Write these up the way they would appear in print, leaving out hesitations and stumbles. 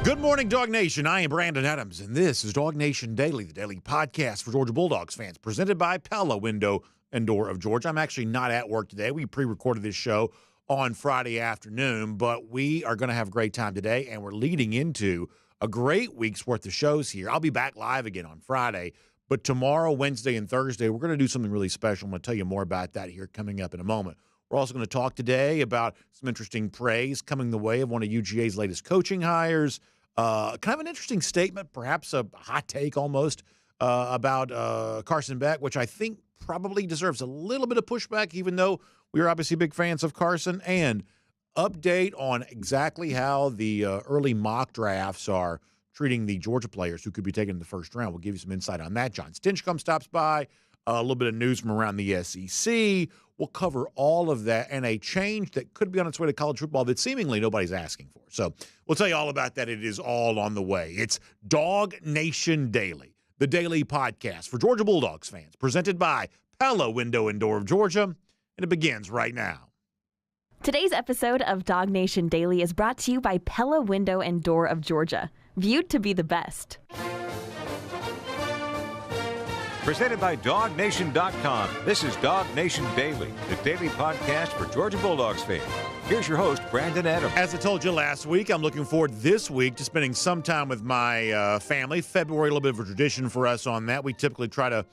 Good morning, DawgNation. I am Brandon Adams, and this is DawgNation Daily, the daily podcast for Georgia Bulldogs fans, presented by Pella Window and Door of Georgia. I'm actually not at work today. We pre-recorded this show on Friday afternoon, but we are going to have a great time today, and we're leading into a great week's worth of shows here. I'll be back live again on Friday, but tomorrow, Wednesday, and Thursday, we're going to do something really special. I'm going to tell you more about that here coming up in a moment. We're also going to talk today about some interesting praise coming the way of one of UGA's latest coaching hires. Kind of an interesting statement, perhaps a hot take almost, about Carson Beck, which I think probably deserves a little bit of pushback, even though we are obviously big fans of Carson. And update on exactly how the early mock drafts are treating the Georgia players who could be taken in the first round. We'll give you some insight on that. John Stinchcomb stops by. A little bit of news from around the SEC. We'll cover all of that and a change that could be on its way to college football that seemingly nobody's asking for. So we'll tell you all about that. It is all on the way. It's DawgNation Daily, the daily podcast for Georgia Bulldogs fans, presented by Pella Window and Door of Georgia, and it begins right now. Today's episode of DawgNation Daily is brought to you by Pella Window and Door of Georgia, viewed to be the best. Presented by DawgNation.com. This is DawgNation Daily, the daily podcast for Georgia Bulldogs fans. Here's your host, Brandon Adams. As I told you last week, I'm looking forward this week to spending some time with my family. February, a little bit of a tradition for us on that. We typically try to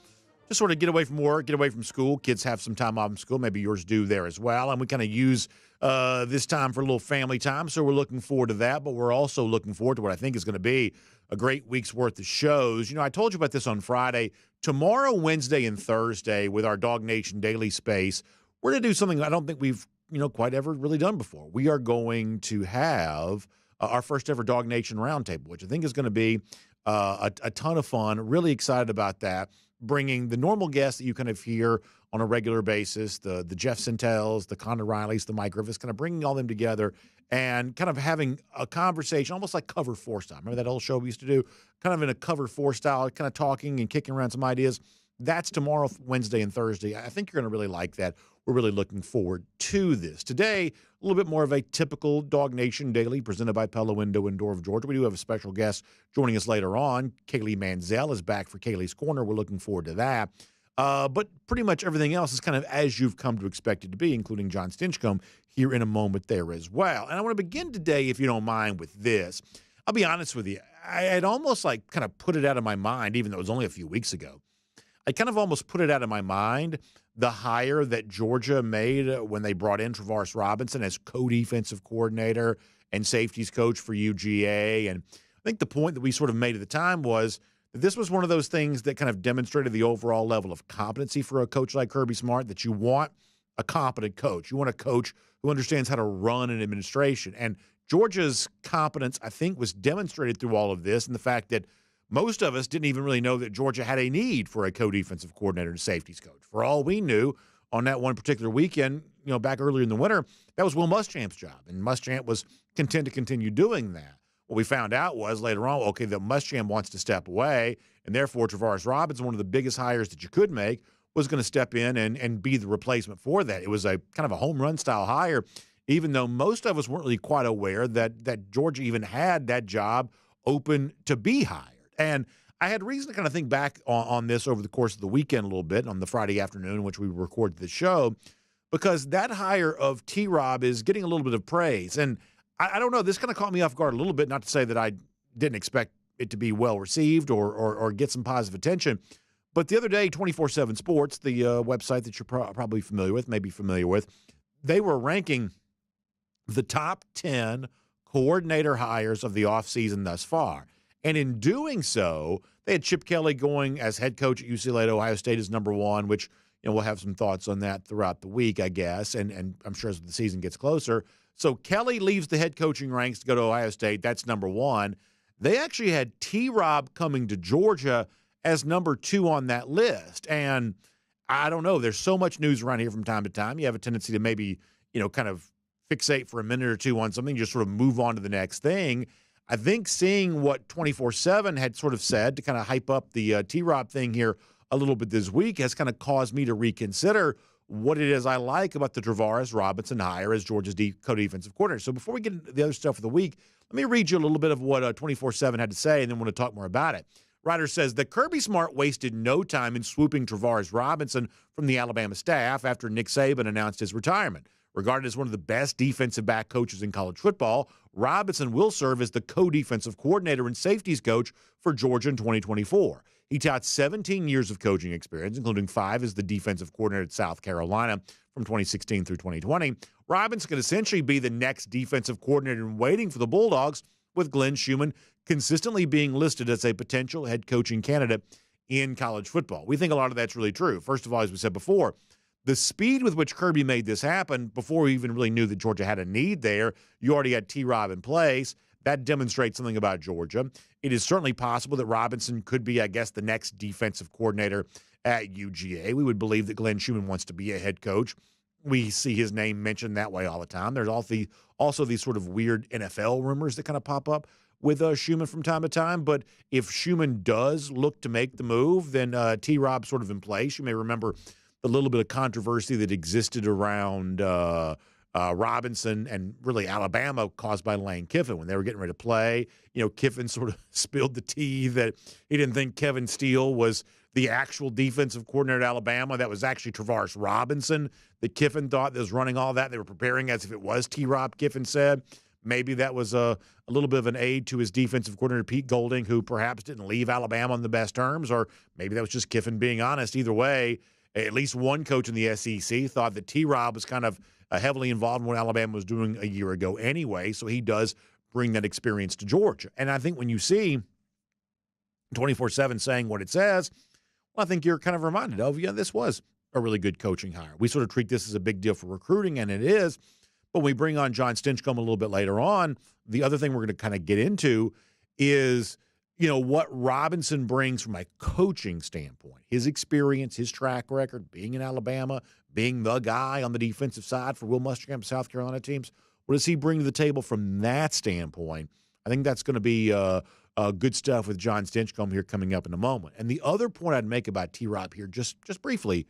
just sort of get away from work, get away from school. Kids have some time off from school. Maybe yours do there as well. And we kind of use this time for a little family time. So we're looking forward to that. But we're also looking forward to what I think is going to be a great week's worth of shows. You know, I told you about this on Friday. Tomorrow, Wednesday, and Thursday with our DawgNation Daily Space, we're going to do something I don't think we've, quite ever really done before. We are going to have our first ever DawgNation Roundtable, which I think is going to be a ton of fun. Really excited about that. Bringing the normal guests that you kind of hear on a regular basis, the Jeff Sentels, the Connor Rileys, the Mike Griffiths, kind of bringing all them together and kind of having a conversation, almost like Cover 4 style. Remember that old show we used to do? Kind of in a Cover 4 style, kind of talking and kicking around some ideas. That's tomorrow, Wednesday, and Thursday. I think you're going to really like that. We're really looking forward to this. Today, a little bit more of a typical DawgNation Daily presented by Pella Window and Door of Georgia. We do have a special guest joining us later on. Kaylee Manziel is back for Kaylee's Corner. We're looking forward to that. But pretty much everything else is kind of as you've come to expect it to be, including John Stinchcomb here in a moment there as well. And I want to begin today, if you don't mind, with this. I'll be honest with you. I had almost like kind of put it out of my mind, even though it was only a few weeks ago. I kind of almost put it out of my mind, the hire that Georgia made when they brought in Travaris Robinson as co-defensive coordinator and safeties coach for UGA. And I think the point that we sort of made at the time was that this was one of those things that kind of demonstrated the overall level of competency for a coach like Kirby Smart, that you want a competent coach. You want a coach who understands how to run an administration. And Georgia's competence, I think, was demonstrated through all of this, and the fact that most of us didn't even really know that Georgia had a need for a co-defensive coordinator and safeties coach. For all we knew, on that one particular weekend, back earlier in the winter, that was Will Muschamp's job, and Muschamp was content to continue doing that. What we found out was later on, okay, that Muschamp wants to step away, and therefore Travaris Robinson, one of the biggest hires that you could make, was going to step in and be the replacement for that. It was a kind of a home run style hire, even though most of us weren't really quite aware that Georgia even had that job open to be hired. And I had reason to kind of think back on this over the course of the weekend a little bit, on the Friday afternoon in which we recorded the show, because that hire of T-Rob is getting a little bit of praise. And I don't know, this kind of caught me off guard a little bit, not to say that I didn't expect it to be well received or get some positive attention. But the other day, 24/7 Sports, the website that you're probably familiar with, maybe familiar with, they were ranking the top 10 coordinator hires of the offseason thus far. And in doing so, they had Chip Kelly going as head coach at UCLA. Ohio State is number one, which we'll have some thoughts on that throughout the week, I guess, and I'm sure as the season gets closer. So Kelly leaves the head coaching ranks to go to Ohio State. That's number one. They actually had T-Rob coming to Georgia as number two on that list. And I don't know. There's so much news around here from time to time. You have a tendency to maybe, kind of fixate for a minute or two on something, just sort of move on to the next thing. I think seeing what 24/7 had sort of said to kind of hype up the T-Rob thing here a little bit this week has kind of caused me to reconsider what it is I like about the Travaris Robinson hire as Georgia's co-defensive coordinator. So before we get into the other stuff of the week, let me read you a little bit of what 24/7 had to say, and then want to talk more about it. Writer says that Kirby Smart wasted no time in swooping Travaris Robinson from the Alabama staff after Nick Saban announced his retirement. Regarded as one of the best defensive back coaches in college football, Robinson will serve as the co-defensive coordinator and safeties coach for Georgia in 2024. He touts 17 years of coaching experience, including 5 as the defensive coordinator at South Carolina from 2016 through 2020. Robinson could essentially be the next defensive coordinator in waiting for the Bulldogs, with Glenn Schumann consistently being listed as a potential head coaching candidate in college football. We think a lot of that's really true. First of all, as we said before, the speed with which Kirby made this happen before we even really knew that Georgia had a need there, you already had T-Rob in place. That demonstrates something about Georgia. It is certainly possible that Robinson could be, I guess, the next defensive coordinator at UGA. We would believe that Glenn Schumann wants to be a head coach. We see his name mentioned that way all the time. There's also these sort of weird NFL rumors that kind of pop up with Schumann from time to time. But if Schumann does look to make the move, then T-Rob's sort of in place. You may remember the little bit of controversy that existed around Robinson and really Alabama caused by Lane Kiffin when they were getting ready to play. You know, Kiffin sort of spilled the tea that he didn't think Kevin Steele was the actual defensive coordinator at Alabama. That was actually Travaris Robinson that Kiffin thought that was running all that. They were preparing as if it was T-Rob, Kiffin said. Maybe that was a little bit of an aid to his defensive coordinator, Pete Golding, who perhaps didn't leave Alabama on the best terms, or maybe that was just Kiffin being honest. Either way, at least one coach in the SEC thought that T-Rob was kind of heavily involved in what Alabama was doing a year ago anyway, so he does bring that experience to Georgia. And I think when you see 24/7 saying what it says, well, I think you're kind of reminded of, yeah, this was a really good coaching hire. We sort of treat this as a big deal for recruiting, and it is. But when we bring on John Stinchcomb a little bit later on, the other thing we're going to kind of get into is, you know, what Robinson brings from a coaching standpoint, his experience, his track record, being in Alabama, being the guy on the defensive side for Will Muschamp, South Carolina teams. What does he bring to the table from that standpoint? I think that's going to be good stuff with John Stinchcomb here coming up in a moment. And the other point I'd make about T-Rob here just briefly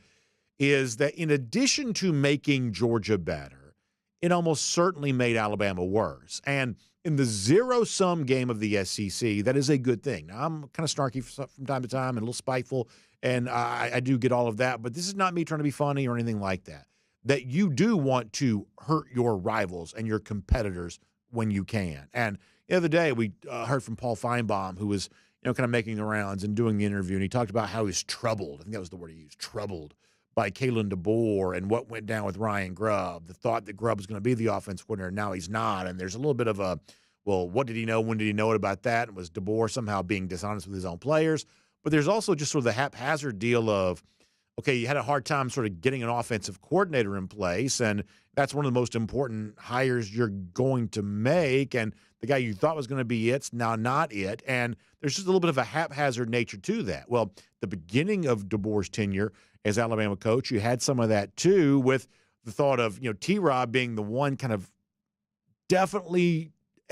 is that in addition to making Georgia better, it almost certainly made Alabama worse. And in the zero-sum game of the SEC, that is a good thing. Now, I'm kind of snarky from time to time and a little spiteful, and I do get all of that. But this is not me trying to be funny or anything like that. That you do want to hurt your rivals and your competitors when you can. And the other day, we heard from Paul Feinbaum, who was kind of making the rounds and doing the interview, and he talked about how he's troubled. I think that was the word he used, troubled, by Kalen DeBoer and what went down with Ryan Grubb. The thought that Grubb was going to be the offensive coordinator, now he's not. And there's a little bit of a, well, what did he know? When did he know it about that? And was DeBoer somehow being dishonest with his own players? But there's also just sort of the haphazard deal of, okay, you had a hard time sort of getting an offensive coordinator in place, and that's one of the most important hires you're going to make. And the guy you thought was going to be it's now not it. And there's just a little bit of a haphazard nature to that. Well, the beginning of DeBoer's tenure as Alabama coach, you had some of that too, with the thought of, T-Rob being the one kind of definitely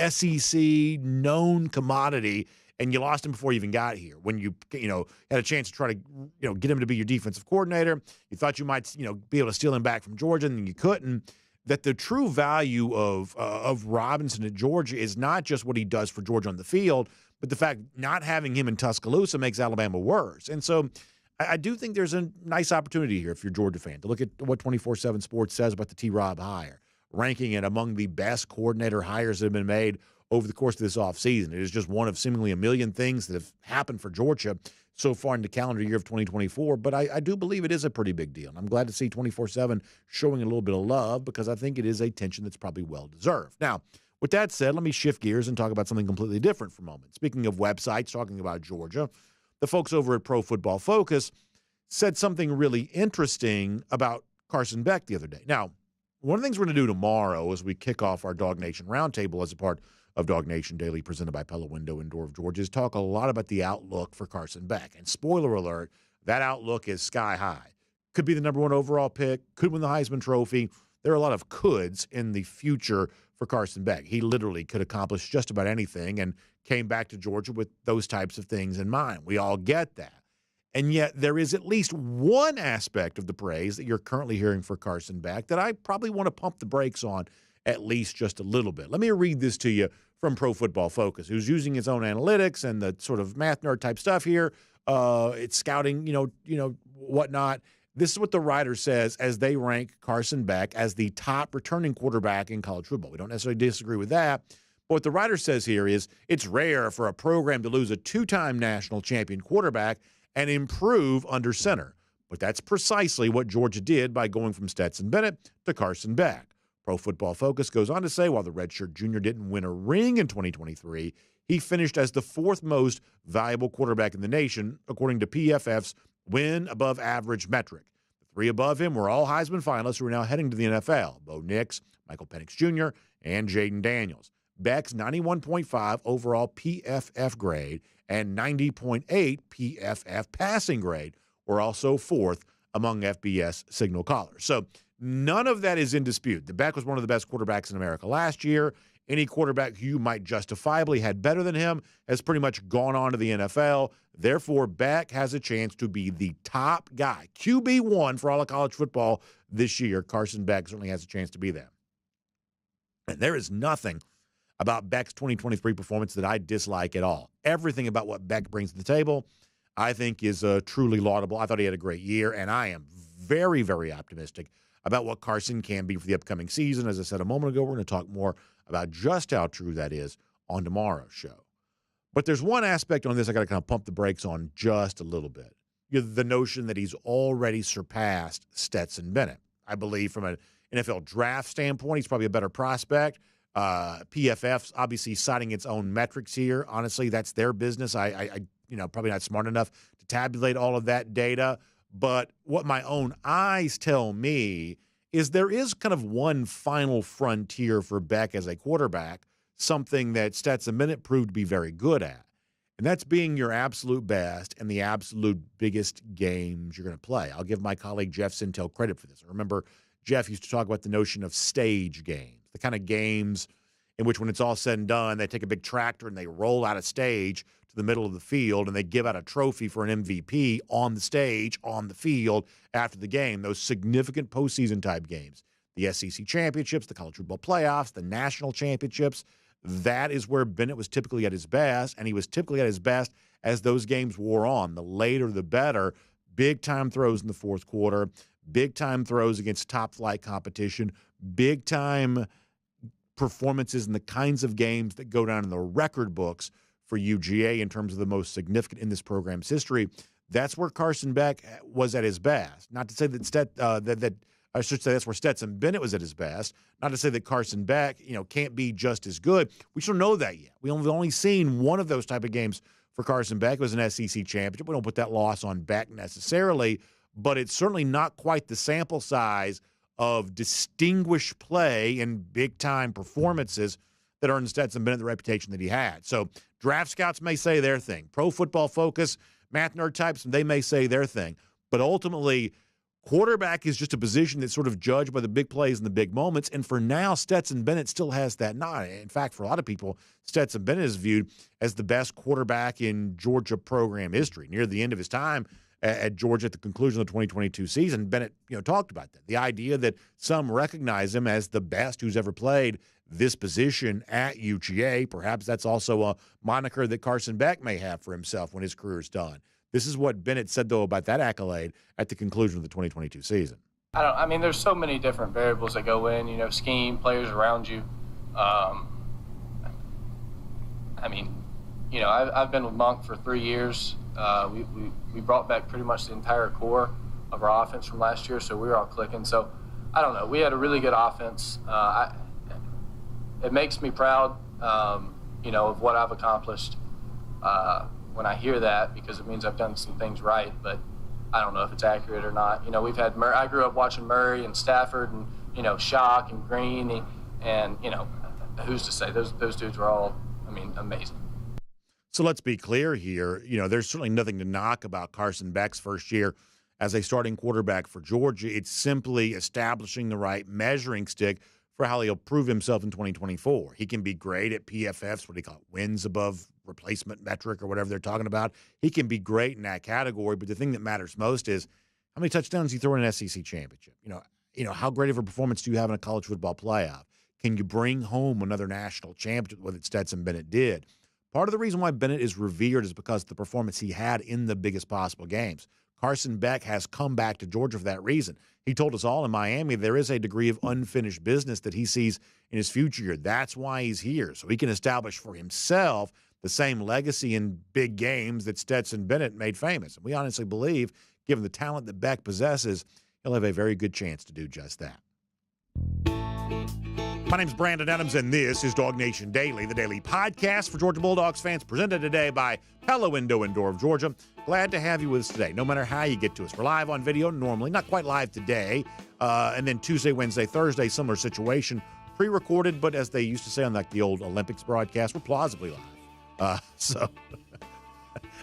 SEC known commodity, and you lost him before you even got here. When you had a chance to try to get him to be your defensive coordinator, you thought you might be able to steal him back from Georgia, and then you couldn't. That the true value of Robinson at Georgia is not just what he does for Georgia on the field, but the fact not having him in Tuscaloosa makes Alabama worse. And so I do think there's a nice opportunity here if you're a Georgia fan to look at what 24/7 Sports says about the T-Rob hire, ranking it among the best coordinator hires that have been made over the course of this offseason. It is just one of seemingly a million things that have happened for Georgia so far in the calendar year of 2024. But I do believe it is a pretty big deal. And I'm glad to see 24/7 showing a little bit of love, because I think it is a tension that's probably well-deserved. Now, with that said, let me shift gears and talk about something completely different for a moment. Speaking of websites, talking about Georgia, the folks over at Pro Football Focus said something really interesting about Carson Beck the other day. Now, one of the things we're going to do tomorrow as we kick off our DawgNation Roundtable as a part of DawgNation Daily presented by Pella Window and Door of Georgia is talk a lot about the outlook for Carson Beck. And spoiler alert, that outlook is sky high. Could be the number one overall pick, could win the Heisman Trophy. There are a lot of coulds in the future for Carson Beck. He literally could accomplish just about anything and came back to Georgia with those types of things in mind. We all get that. And yet there is at least one aspect of the praise that you're currently hearing for Carson Beck that I probably want to pump the brakes on at least just a little bit. Let me read this to you from Pro Football Focus, who's using its own analytics and the sort of math nerd type stuff here. It's scouting, whatnot. This is what the writer says as they rank Carson Beck as the top returning quarterback in college football. We don't necessarily disagree with that. But what the writer says here is it's rare for a program to lose a two-time national champion quarterback and improve under center. But that's precisely what Georgia did by going from Stetson Bennett to Carson Beck. Pro Football Focus goes on to say while the redshirt junior didn't win a ring in 2023, he finished as the fourth most valuable quarterback in the nation, according to PFF's win above average metric. The three above him were all Heisman finalists who are now heading to the NFL: Bo Nix, Michael Penix Jr., and Jaden Daniels. Beck's 91.5 overall PFF grade and 90.8 PFF passing grade were also fourth among FBS signal callers. So none of that is in dispute. The Beck was one of the best quarterbacks in America last year. Any quarterback who you might justifiably had better than him has pretty much gone on to the NFL. Therefore, Beck has a chance to be the top guy, QB1 for all of college football this year. Carson Beck certainly has a chance to be that. And there is nothing about Beck's 2023 performance that I dislike at all. Everything about what Beck brings to the table, I think, is truly laudable. I thought he had a great year, and I am very, very optimistic about what Carson can be for the upcoming season. As I said a moment ago, we're going to talk more about just how true that is on tomorrow's show. But there's one aspect on this I got to kind of pump the brakes on just a little bit. The notion that he's already surpassed Stetson Bennett. I believe from an NFL draft standpoint, he's probably a better prospect. PFF's obviously citing its own metrics here. Honestly, that's their business. I probably not smart enough to tabulate all of that data. But what my own eyes tell me is there is kind of one final frontier for Beck as a quarterback, something that Stetson Bennett proved to be very good at. And that's being your absolute best and the absolute biggest games you're going to play. I'll give my colleague Jeff Sintel credit for this. I remember Jeff used to talk about the notion of stage games, the kind of games in which when it's all said and done, they take a big tractor and they roll out a stage to the middle of the field and they give out a trophy for an MVP on the stage, on the field after the game. Those significant postseason type games, the SEC championships, the college football playoffs, the national championships, that is where Bennett was typically at his best, and he was typically at his best as those games wore on. The later, the better. Big-time throws in the fourth quarter, big-time throws against top-flight competition, big-time performances in the kinds of games that go down in the record books for UGA in terms of the most significant in this program's history. That's where Carson Beck was at his best. Not to say that I should say that's where Stetson Bennett was at his best. Not to say that Carson Beck, can't be just as good. We don't know that yet. We've only seen one of those type of games for Carson Beck. It was an SEC championship. We don't put that loss on Beck necessarily, but it's certainly not quite the sample size of distinguished play and big-time performances that earned Stetson Bennett the reputation that he had. So draft scouts may say their thing. Pro Football Focus, math nerd types, they may say their thing. But ultimately, quarterback is just a position that's sort of judged by the big plays and the big moments. And for now, Stetson Bennett still has that nod. In fact, for a lot of people, Stetson Bennett is viewed as the best quarterback in Georgia program history. Near the end of his time at Georgia at the conclusion of the 2022 season, Bennett talked about that. The idea that some recognize him as the best who's ever played this position at UGA. Perhaps that's also a moniker that Carson Beck may have for himself when his career is done. This is what Bennett said, though, about that accolade at the conclusion of the 2022 season. There's so many different variables that go in, scheme, players around you. I've been with Monk for 3 years. We brought back pretty much the entire core of our offense from last year, so we were all clicking. So, I don't know. We had a really good offense. It makes me proud, of what I've accomplished when I hear that, because it means I've done some things right, but I don't know if it's accurate or not. We've had Murray. I grew up watching Murray and Stafford and, Shock and Green and who's to say? Those dudes were all, amazing. So let's be clear here. There's certainly nothing to knock about Carson Beck's first year as a starting quarterback for Georgia. It's simply establishing the right measuring stick for how he'll prove himself in 2024. He can be great at PFF's, what do you call it, wins above replacement metric or whatever they're talking about. He can be great in that category, but the thing that matters most is how many touchdowns you throw in an SEC championship. How great of a performance do you have in a college football playoff? Can you bring home another national championship, whether Stetson Bennett did? Part of the reason why Bennett is revered is because of the performance he had in the biggest possible games. Carson Beck has come back to Georgia for that reason. He told us all in Miami there is a degree of unfinished business that he sees in his future year. That's why he's here, so he can establish for himself the same legacy in big games that Stetson Bennett made famous. And we honestly believe, given the talent that Beck possesses, he'll have a very good chance to do just that. My name's Brandon Adams, and this is DawgNation Daily, the daily podcast for Georgia Bulldogs fans, presented today by Pella Window and Door of Georgia. Glad to have you with us today, no matter how you get to us. We're live on video normally, not quite live today, and then Tuesday, Wednesday, Thursday, similar situation, pre-recorded, but as they used to say on like the old Olympics broadcast, we're plausibly live. So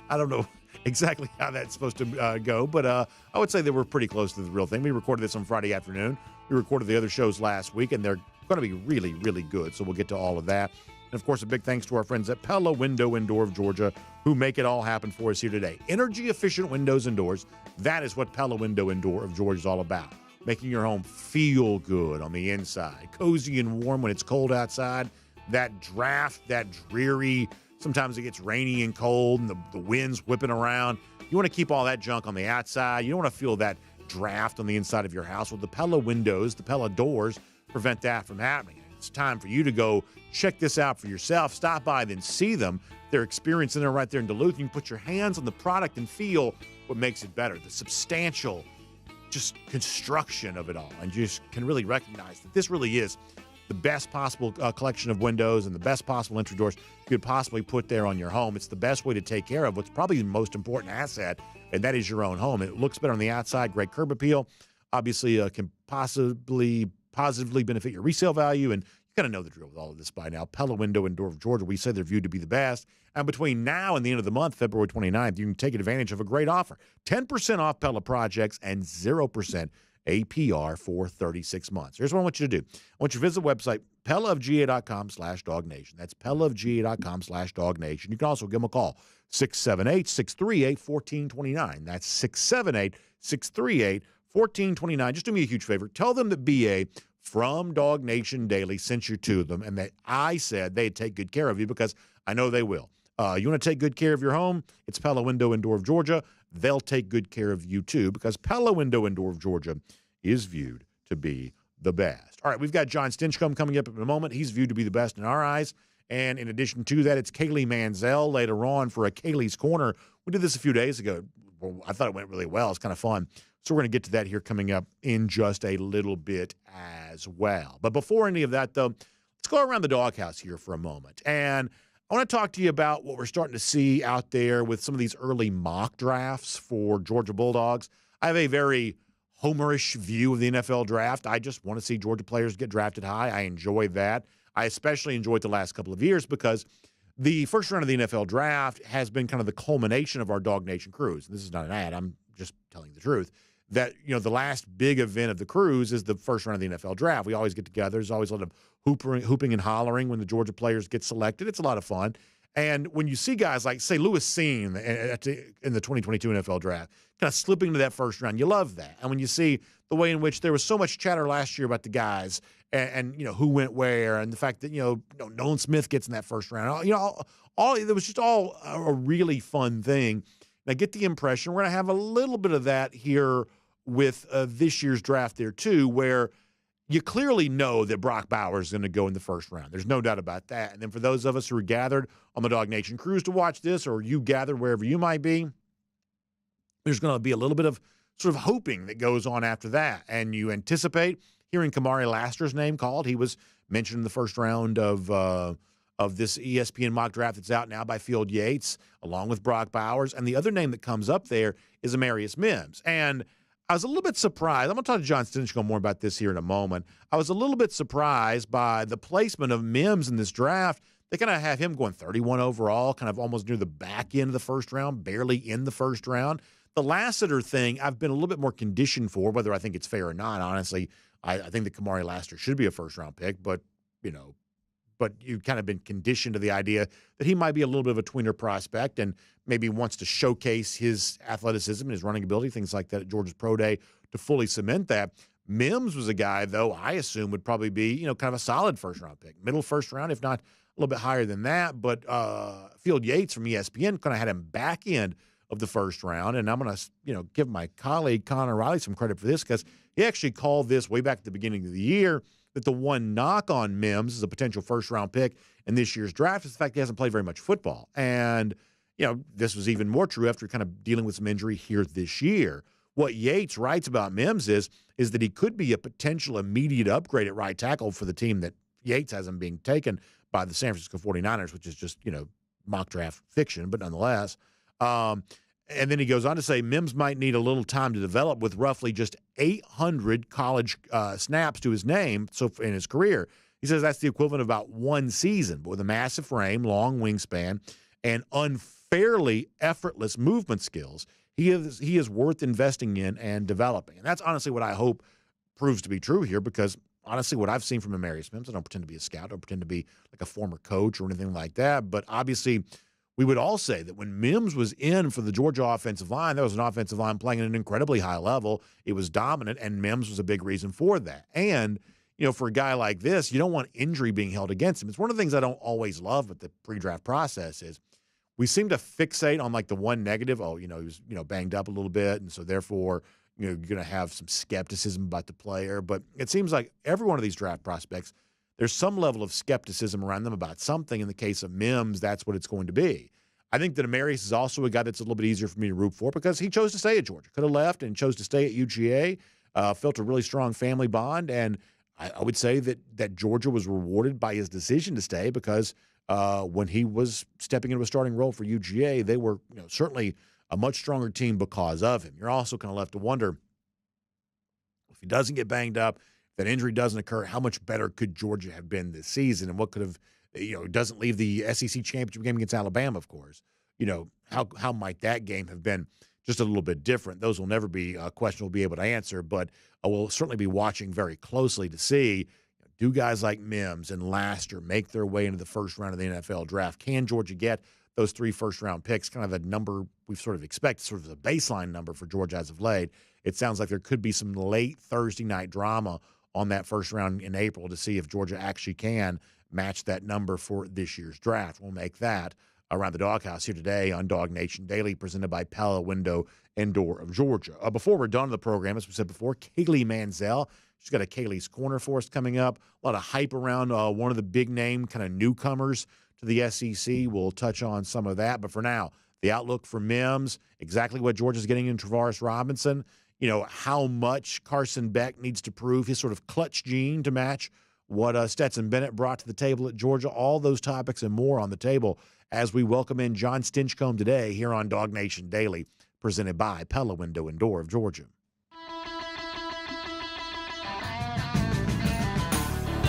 I don't know exactly how that's supposed to go, but I would say that we're pretty close to the real thing. We recorded this on Friday afternoon. We recorded the other shows last week, and they're going to be really, really good, so we'll get to all of that. And, of course, a big thanks to our friends at Pella Window and Door of Georgia who make it all happen for us here today. Energy-efficient windows and doors, that is what Pella Window and Door of Georgia is all about, making your home feel good on the inside, cozy and warm when it's cold outside, that draft, that dreary, sometimes it gets rainy and cold and the wind's whipping around. You want to keep all that junk on the outside. You don't want to feel that draft on the inside of your house. Well, the Pella windows, the Pella doors prevent that from happening. It's time for you to go check this out for yourself. Stop by, then see them. They're experiencing it right there in Duluth. You can put your hands on the product and feel what makes it better, the substantial just construction of it all. And you just can really recognize that this really is the best possible collection of windows and the best possible entry doors you could possibly put there on your home. It's the best way to take care of what's probably the most important asset, and that is your own home. It looks better on the outside, great curb appeal, obviously can positively benefit your resale value, and you got to know the drill with all of this by now. Pella Window and Door of Georgia, we say they're viewed to be the best. And between now and the end of the month, February 29th, you can take advantage of a great offer. 10% off Pella projects and 0% APR for 36 months. Here's what I want you to do. I want you to visit the website, pellaofga.com/DawgNation. That's pellaofga.com/DawgNation. You can also give them a call, 678-638-1429. That's 678-638-1429. Just do me a huge favor. Tell them that BA from DawgNation Daily sent you to them and that I said they'd take good care of you, because I know they will. You want to take good care of your home? It's Pella Window and Door of Georgia. They'll take good care of you too, because Pella Window and Door of Georgia is viewed to be the best. All right, we've got John Stinchcomb coming up in a moment. He's viewed to be the best in our eyes. And in addition to that, it's Kaylee Manziel later on for a Kaylee's Corner. We did this a few days ago. Well, I thought it went really well. It's kind of fun. So we're going to get to that here coming up in just a little bit as well. But before any of that, though, let's go around the doghouse here for a moment. And I want to talk to you about what we're starting to see out there with some of these early mock drafts for Georgia Bulldogs. I have a very homerish view of the NFL draft. I just want to see Georgia players get drafted high. I enjoy that. I especially enjoyed the last couple of years because the first round of the NFL draft has been kind of the culmination of our DawgNation cruise. This is not an ad. I'm just telling the truth. That, the last big event of the cruise is the first round of the NFL draft. We always get together. There's always a lot of hooping and hollering when the Georgia players get selected. It's a lot of fun. And when you see guys like, say, Lewis Seen in the 2022 NFL draft, kind of slipping into that first round, you love that. And when you see the way in which there was so much chatter last year about the guys and who went where, and the fact that, Nolan Smith gets in that first round, it was just all a really fun thing. And I get the impression we're going to have a little bit of that here with this year's draft there too, where you clearly know that Brock Bowers is going to go in the first round. There's no doubt about that. And then for those of us who are gathered on the DawgNation cruise to watch this, or you gathered wherever you might be, there's going to be a little bit of sort of hoping that goes on after that. And you anticipate hearing Kamari Laster's name called. He was mentioned in the first round of this ESPN mock draft that's out now by Field Yates, along with Brock Bowers. And the other name that comes up there is Amarius Mims. And I was a little bit surprised. I'm going to talk to John Stinchcomb more about this here in a moment. I was a little bit surprised by the placement of Mims in this draft. They kind of have him going 31 overall, kind of almost near the back end of the first round, barely in the first round. The Lassiter thing, I've been a little bit more conditioned for, whether I think it's fair or not. Honestly, I think that Kamari Laster should be a first-round pick, but, but you've kind of been conditioned to the idea that he might be a little bit of a tweener prospect and maybe wants to showcase his athleticism and his running ability, things like that at Georgia's Pro Day to fully cement that. Mims was a guy, though, I assume would probably be, kind of a solid first-round pick, middle first round, if not a little bit higher than that. But Field Yates from ESPN kind of had him back end of the first round, and I'm going to, give my colleague Connor Riley some credit for this because he actually called this way back at the beginning of the year that the one knock on Mims as a potential first-round pick in this year's draft is the fact he hasn't played very much football. And, this was even more true after kind of dealing with some injury here this year. What Yates writes about Mims is that he could be a potential immediate upgrade at right tackle for the team that Yates has him being taken by the San Francisco 49ers, which is just, mock draft fiction, but nonetheless. And then he goes on to say Mims might need a little time to develop with roughly just 800 college snaps to his name in his career. He says that's the equivalent of about one season, but with a massive frame, long wingspan, and unfairly effortless movement skills. He is worth investing in and developing. And that's honestly what I hope proves to be true here because, honestly, what I've seen from Amarius Mims, I don't pretend to be a scout. I don't pretend to be like a former coach or anything like that. But obviously, we would all say that when Mims was in for the Georgia offensive line, there was an offensive line playing at an incredibly high level. It was dominant, and Mims was a big reason for that. And, for a guy like this, you don't want injury being held against him. It's one of the things I don't always love with the pre-draft process is we seem to fixate on like the one negative. Oh, he was, banged up a little bit. And so therefore, you're going to have some skepticism about the player. But it seems like every one of these draft prospects, there's some level of skepticism around them about something. In the case of Mims, that's what it's going to be. I think that Amarius is also a guy that's a little bit easier for me to root for because he chose to stay at Georgia. Could have left and chose to stay at UGA, felt a really strong family bond. And I would say that Georgia was rewarded by his decision to stay because when he was stepping into a starting role for UGA, they were certainly a much stronger team because of him. You're also kind of left to wonder if he doesn't get banged up, if that injury doesn't occur, how much better could Georgia have been this season and what could have, doesn't leave the SEC championship game against Alabama, of course. How might that game have been just a little bit different? Those will never be a question we'll be able to answer, but I will certainly be watching very closely to see do guys like Mims and Laster make their way into the first round of the NFL draft? Can Georgia get those 3 first-round picks, kind of a number we've sort of expected, sort of the baseline number for Georgia as of late? It sounds like there could be some late Thursday night drama on that first round in April to see if Georgia actually can match that number for this year's draft. We'll make that around the Doghouse here today on DawgNation Daily, presented by Pella Window and Door of Georgia. Before we're done with the program, as we said before, Kaylee Mansell. She's got a Kaylee's Corner for us coming up. A lot of hype around one of the big-name kind of newcomers to the SEC. We'll touch on some of that. But for now, the outlook for Mims, exactly what Georgia's getting in Travaris Robinson, how much Carson Beck needs to prove his sort of clutch gene to match what Stetson Bennett brought to the table at Georgia. All those topics and more on the table as we welcome in John Stinchcomb today here on DawgNation Daily, presented by Pella Window and Door of Georgia.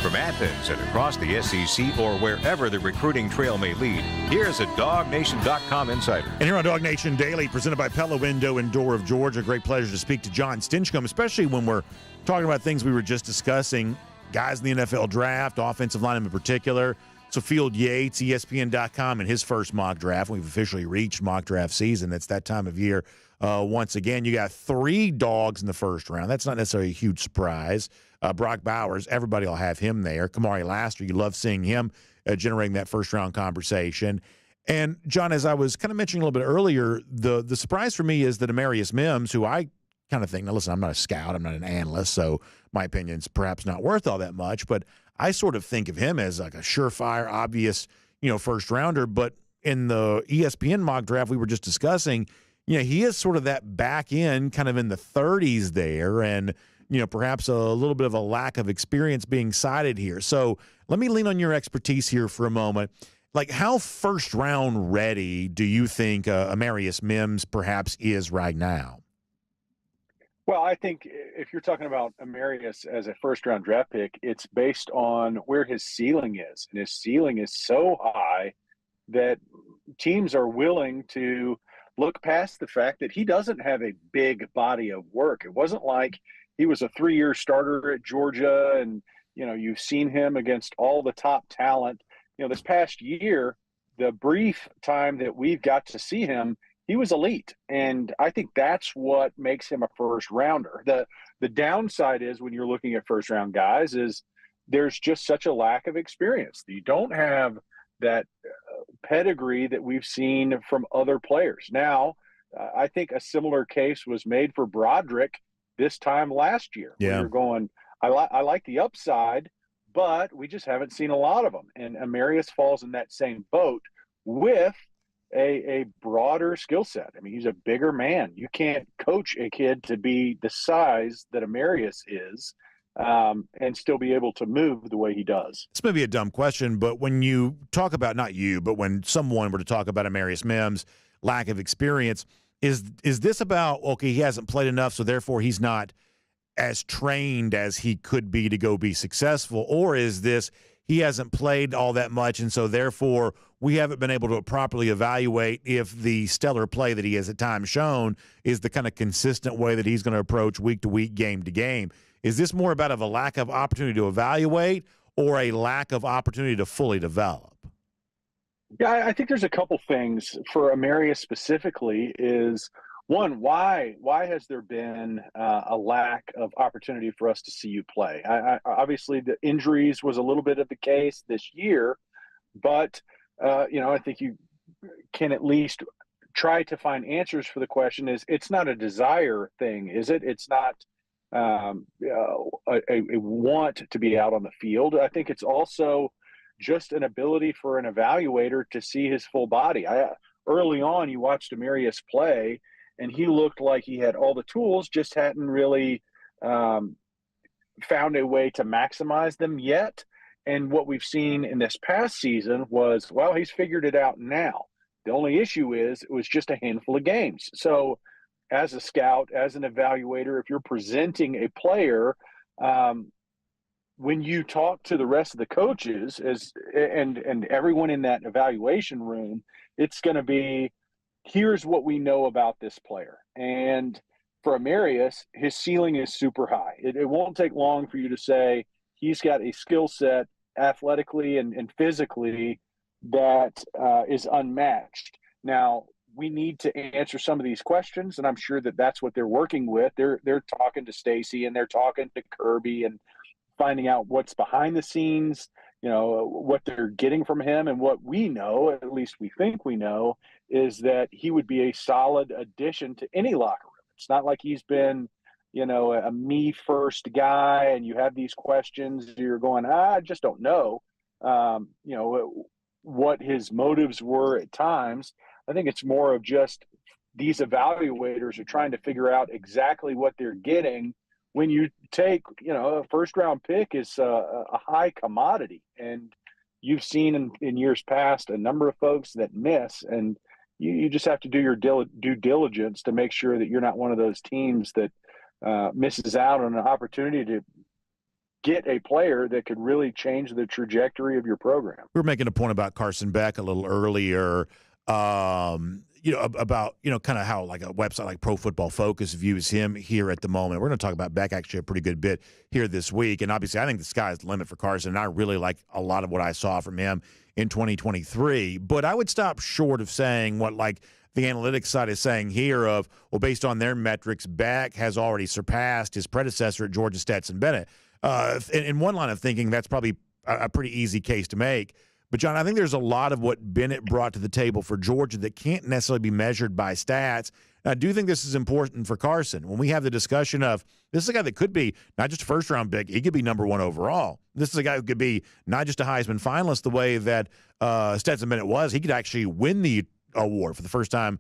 From Athens and across the SEC or wherever the recruiting trail may lead, here's a DawgNation.com insider. And here on DawgNation Daily, presented by Pella Window and Door of Georgia, great pleasure to speak to John Stinchcomb, especially when we're talking about things we were just discussing, guys in the NFL draft, offensive line in particular. So Field Yates, ESPN.com, in his first mock draft. We've officially reached mock draft season. It's that time of year. Once again, you got 3 dogs in the first round. That's not necessarily a huge surprise. Brock Bowers, everybody will have him there. Kamari Laster, you love seeing him generating that first-round conversation. And, John, as I was kind of mentioning a little bit earlier, the surprise for me is that Amarius Mims, who I kind of think, now listen, I'm not a scout, I'm not an analyst, so my opinion's perhaps not worth all that much, but I sort of think of him as like a surefire, obvious, first-rounder. But in the ESPN mock draft we were just discussing, he is sort of that back end kind of in the 30s there, and perhaps a little bit of a lack of experience being cited here. So let me lean on your expertise here for a moment. Like, how first-round ready do you think Amarius Mims perhaps is right now? Well, I think if you're talking about Amarius as a first-round draft pick, it's based on where his ceiling is. And his ceiling is so high that teams are willing to look past the fact that he doesn't have a big body of work. It wasn't like he was a 3-year starter at Georgia and, You've seen him against all the top talent. This past year, the brief time that we've got to see him, he was elite. And I think that's what makes him a first rounder. The downside is when you're looking at first round guys is there's just such a lack of experience. You don't have that pedigree that we've seen from other players. Now, I think a similar case was made for Broderick this time last year. Yeah. You're going, I like the upside, but we just haven't seen a lot of them. And Amarius falls in that same boat with a broader skill set. I mean, he's a bigger man. You can't coach a kid to be the size that Amarius is and still be able to move the way he does. This may be a dumb question, but when you talk about, not you, but when someone were to talk about Amarius Mims' lack of experience, is this about, okay, he hasn't played enough, so therefore he's not as trained as he could be to go be successful? Or is this he hasn't played all that much, and so therefore we haven't been able to properly evaluate if the stellar play that he has at times shown is the kind of consistent way that he's going to approach week to week, game to game? Is this more about a lack of opportunity to evaluate or a lack of opportunity to fully develop? Yeah, I think there's a couple things for Amarius specifically. Is one, why has there been a lack of opportunity for us to see you play? Obviously, the injuries was a little bit of the case this year, but I think you can at least try to find answers for the question. It's not a desire thing, is it? It's not a want to be out on the field. I think it's also just an ability for an evaluator to see his full body. Early on, you watched Amarius play, and he looked like he had all the tools, just hadn't really found a way to maximize them yet. And what we've seen in this past season was, well, he's figured it out now. The only issue is it was just a handful of games. So as a scout, as an evaluator, if you're presenting a player, when you talk to the rest of the coaches and everyone in that evaluation room, it's going to be, here's what we know about this player. And for Amarius, his ceiling is super high. It won't take long for you to say he's got a skill set athletically and physically that is unmatched. Now, we need to answer some of these questions, and I'm sure that that's what they're working with. They're talking to Stacy and they're talking to Kirby and finding out what's behind the scenes, what they're getting from him. And what we know, at least we think we know, is that he would be a solid addition to any locker room. It's not like he's been, a me first guy and you have these questions, you're going, I just don't know, what his motives were at times. I think it's more of just these evaluators are trying to figure out exactly what they're getting. When you take, a first-round pick is a high commodity, and you've seen in years past a number of folks that miss, and you just have to do your due diligence to make sure that you're not one of those teams that misses out on an opportunity to get a player that could really change the trajectory of your program. We were making a point about Carson Beck a little earlier, about, kind of how like a website like Pro Football Focus views him here at the moment. We're going to talk about Beck actually a pretty good bit here this week. And obviously I think the sky's the limit for Carson, and I really like a lot of what I saw from him in 2023. But I would stop short of saying what like the analytics side is saying here of, well, based on their metrics, Beck has already surpassed his predecessor at Georgia, Stetson Bennett. In one line of thinking, that's probably a pretty easy case to make. But, John, I think there's a lot of what Bennett brought to the table for Georgia that can't necessarily be measured by stats. And I do think this is important for Carson. When we have the discussion of this is a guy that could be not just a first-round pick, he could be number one overall. This is a guy who could be not just a Heisman finalist the way that Stetson Bennett was. He could actually win the award for the first time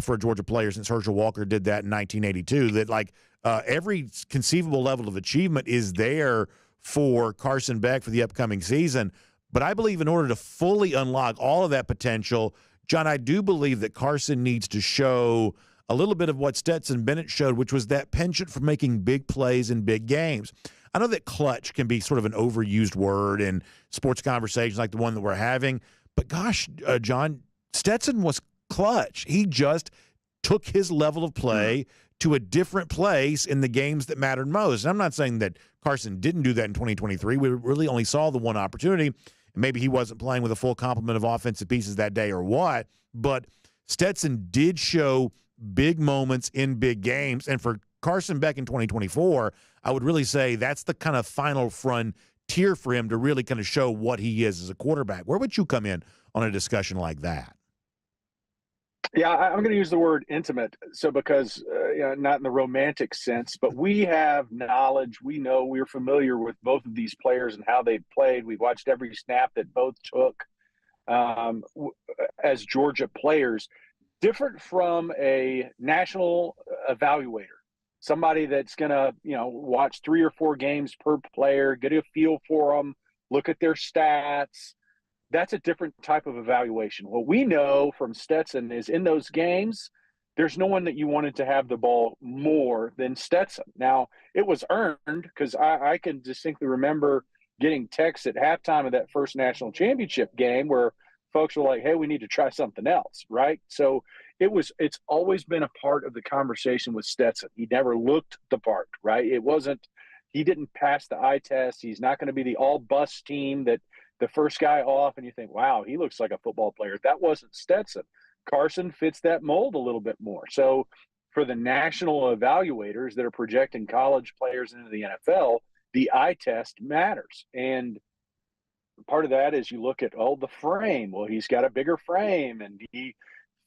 for a Georgia player since Herschel Walker did that in 1982. That, every conceivable level of achievement is there for Carson Beck for the upcoming season. But I believe in order to fully unlock all of that potential, John, I do believe that Carson needs to show a little bit of what Stetson Bennett showed, which was that penchant for making big plays in big games. I know that clutch can be sort of an overused word in sports conversations like the one that we're having, but gosh, John, Stetson was clutch. He just took his level of play to a different place in the games that mattered most. And I'm not saying that Carson didn't do that in 2023. We really only saw the one opportunity. Maybe he wasn't playing with a full complement of offensive pieces that day or what, but Stetson did show big moments in big games. And for Carson Beck in 2024, I would really say that's the kind of final frontier for him to really kind of show what he is as a quarterback. Where would you come in on a discussion like that? Yeah, I'm going to use the word intimate. So because not in the romantic sense, but we have knowledge. We know we're familiar with both of these players and how they've played. We've watched every snap that both took as Georgia players, different from a national evaluator, somebody that's going to, watch 3 or 4 games per player, get a feel for them, look at their stats. That's a different type of evaluation. What we know from Stetson is in those games, there's no one that you wanted to have the ball more than Stetson. Now, it was earned because I can distinctly remember getting texts at halftime of that first national championship game where folks were like, hey, we need to try something else, right? So it's always been a part of the conversation with Stetson. He never looked the part, right? He didn't pass the eye test. He's not going to be the all-bus team that the first guy off and you think, wow, he looks like a football player. That wasn't Stetson. Carson fits that mold a little bit more. So for the national evaluators that are projecting college players into the NFL, the eye test matters. And part of that is you look at, the frame. Well, he's got a bigger frame and he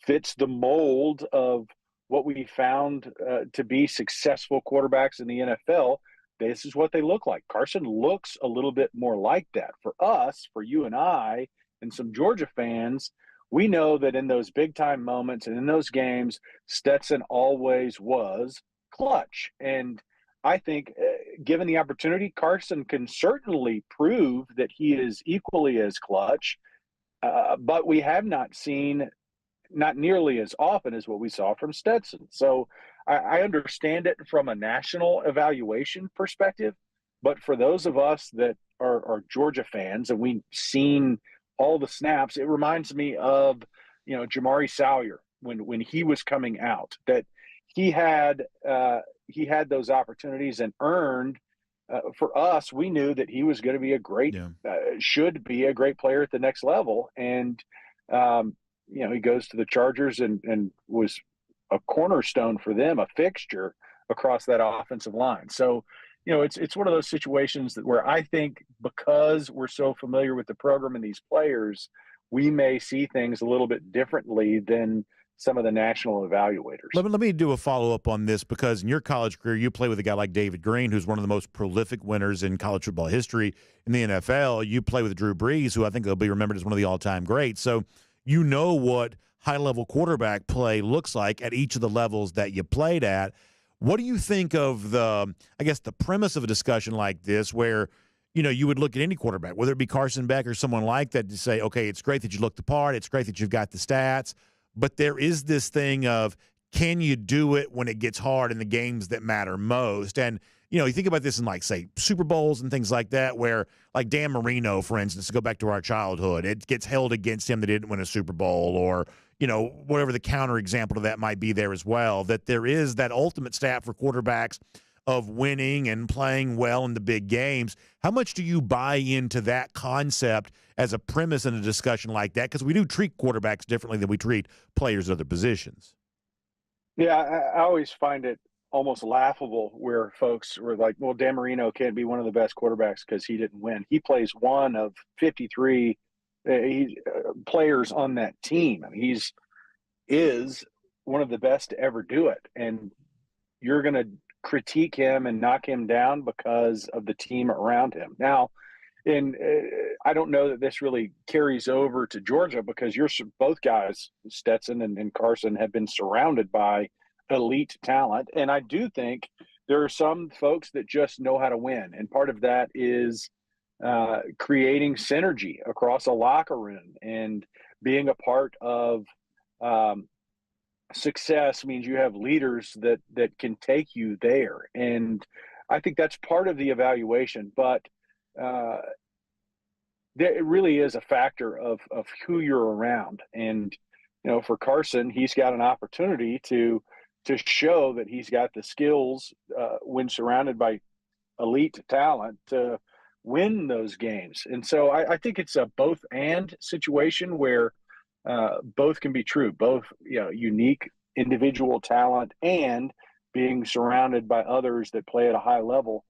fits the mold of what we found to be successful quarterbacks in the NFL. This is what they look like. Carson looks a little bit more like that. For us, for you and I, and some Georgia fans, we know that in those big-time moments and in those games, Stetson always was clutch. And I think given the opportunity, Carson can certainly prove that he is equally as clutch, but we have not seen not nearly as often as what we saw from Stetson. So I understand it from a national evaluation perspective, but for those of us that are Georgia fans and we've seen all the snaps, it reminds me of, Jamari Salyer when he was coming out, that he had those opportunities and earned. For us, we knew that he was going to be should be a great player at the next level. And, he goes to the Chargers and was a cornerstone for them, a fixture across that offensive line. So, it's one of those situations where I think because we're so familiar with the program and these players, we may see things a little bit differently than some of the national evaluators. Let me do a follow-up on this because in your college career, you play with a guy like David Green, who's one of the most prolific winners in college football history in the NFL. You play with Drew Brees, who I think will be remembered as one of the all-time greats. So you know what high-level quarterback play looks like at each of the levels that you played at. What do you think of the premise of a discussion like this where, you would look at any quarterback, whether it be Carson Beck or someone like that, to say, okay, it's great that you look the part. It's great that you've got the stats. But there is this thing of, can you do it when it gets hard in the games that matter most? And, you think about this in, say, Super Bowls and things like that, where, like Dan Marino, for instance, to go back to our childhood, it gets held against him that didn't win a Super Bowl or, whatever the counter example to that might be there as well, that there is that ultimate stat for quarterbacks of winning and playing well in the big games. How much do you buy into that concept as a premise in a discussion like that? Because we do treat quarterbacks differently than we treat players at other positions. Yeah, I always find it almost laughable where folks were like, well, Dan Marino can't be one of the best quarterbacks because he didn't win. He plays one of 53 players on that team. I mean, is one of the best to ever do it. And you're going to critique him and knock him down because of the team around him. Now, I don't know that this really carries over to Georgia because both guys, Stetson and Carson, have been surrounded by elite talent. And I do think there are some folks that just know how to win. And part of that is creating synergy across a locker room and being a part of success means you have leaders that can take you there. And I think that's part of the evaluation, but it really is a factor of who you're around. And for Carson, he's got an opportunity to show that he's got the skills when surrounded by elite talent to win those games. And so I think it's a both and situation where both can be true, both unique individual talent and being surrounded by others that play at a high level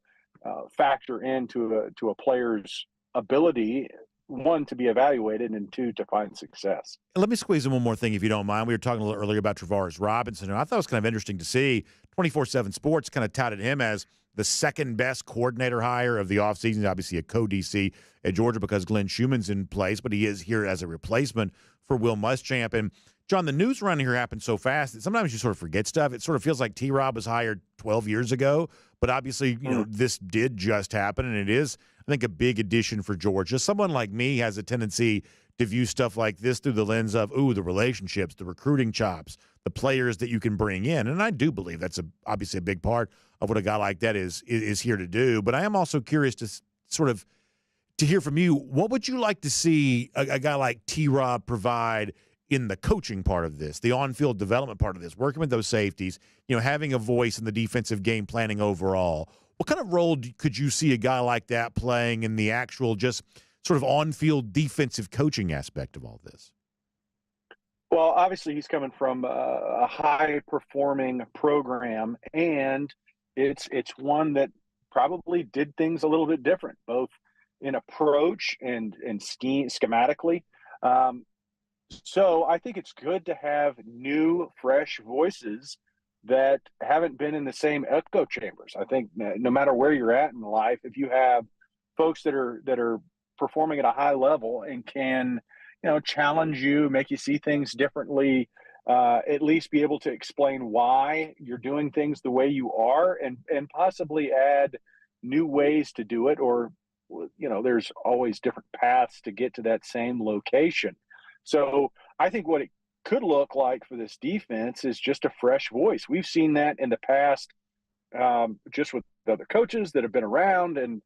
factor into a player's ability, one, to be evaluated, and two, to find success. Let me squeeze in one more thing, if you don't mind. We were talking a little earlier about Travaris Robinson, and I thought it was kind of interesting to see 24/7 Sports kind of touted him as the second best coordinator hire of the offseason. Obviously a co-DC at Georgia because Glenn Schumann's in place, but he is here as a replacement for Will Muschamp. And, John, the news around here happens so fast that sometimes you sort of forget stuff. It sort of feels like T-Rob was hired 12 years ago, but obviously, this did just happen, and it is, I think, a big addition for Georgia. Someone like me has a tendency to view stuff like this through the lens of, the relationships, the recruiting chops, the players that you can bring in. And I do believe that's obviously a big part of what a guy like that is here to do. But I am also curious to sort of to hear from you. What would you like to see a guy like T-Rob provide in the coaching part of this, the on-field development part of this, working with those safeties, having a voice in the defensive game planning overall? What kind of role could you see a guy like that playing in the actual just sort of on-field defensive coaching aspect of all this? Well, obviously he's coming from a high-performing program, and it's one that probably did things a little bit different, both in approach and schematically. So I think it's good to have new, fresh voices that haven't been in the same echo chambers. I think no matter where you're at in life, if you have folks that are performing at a high level and can, challenge you, make you see things differently, at least be able to explain why you're doing things the way you are, and possibly add new ways to do it, or, there's always different paths to get to that same location. So I think what it could look like for this defense is just a fresh voice. We've seen that in the past, just with other coaches that have been around, and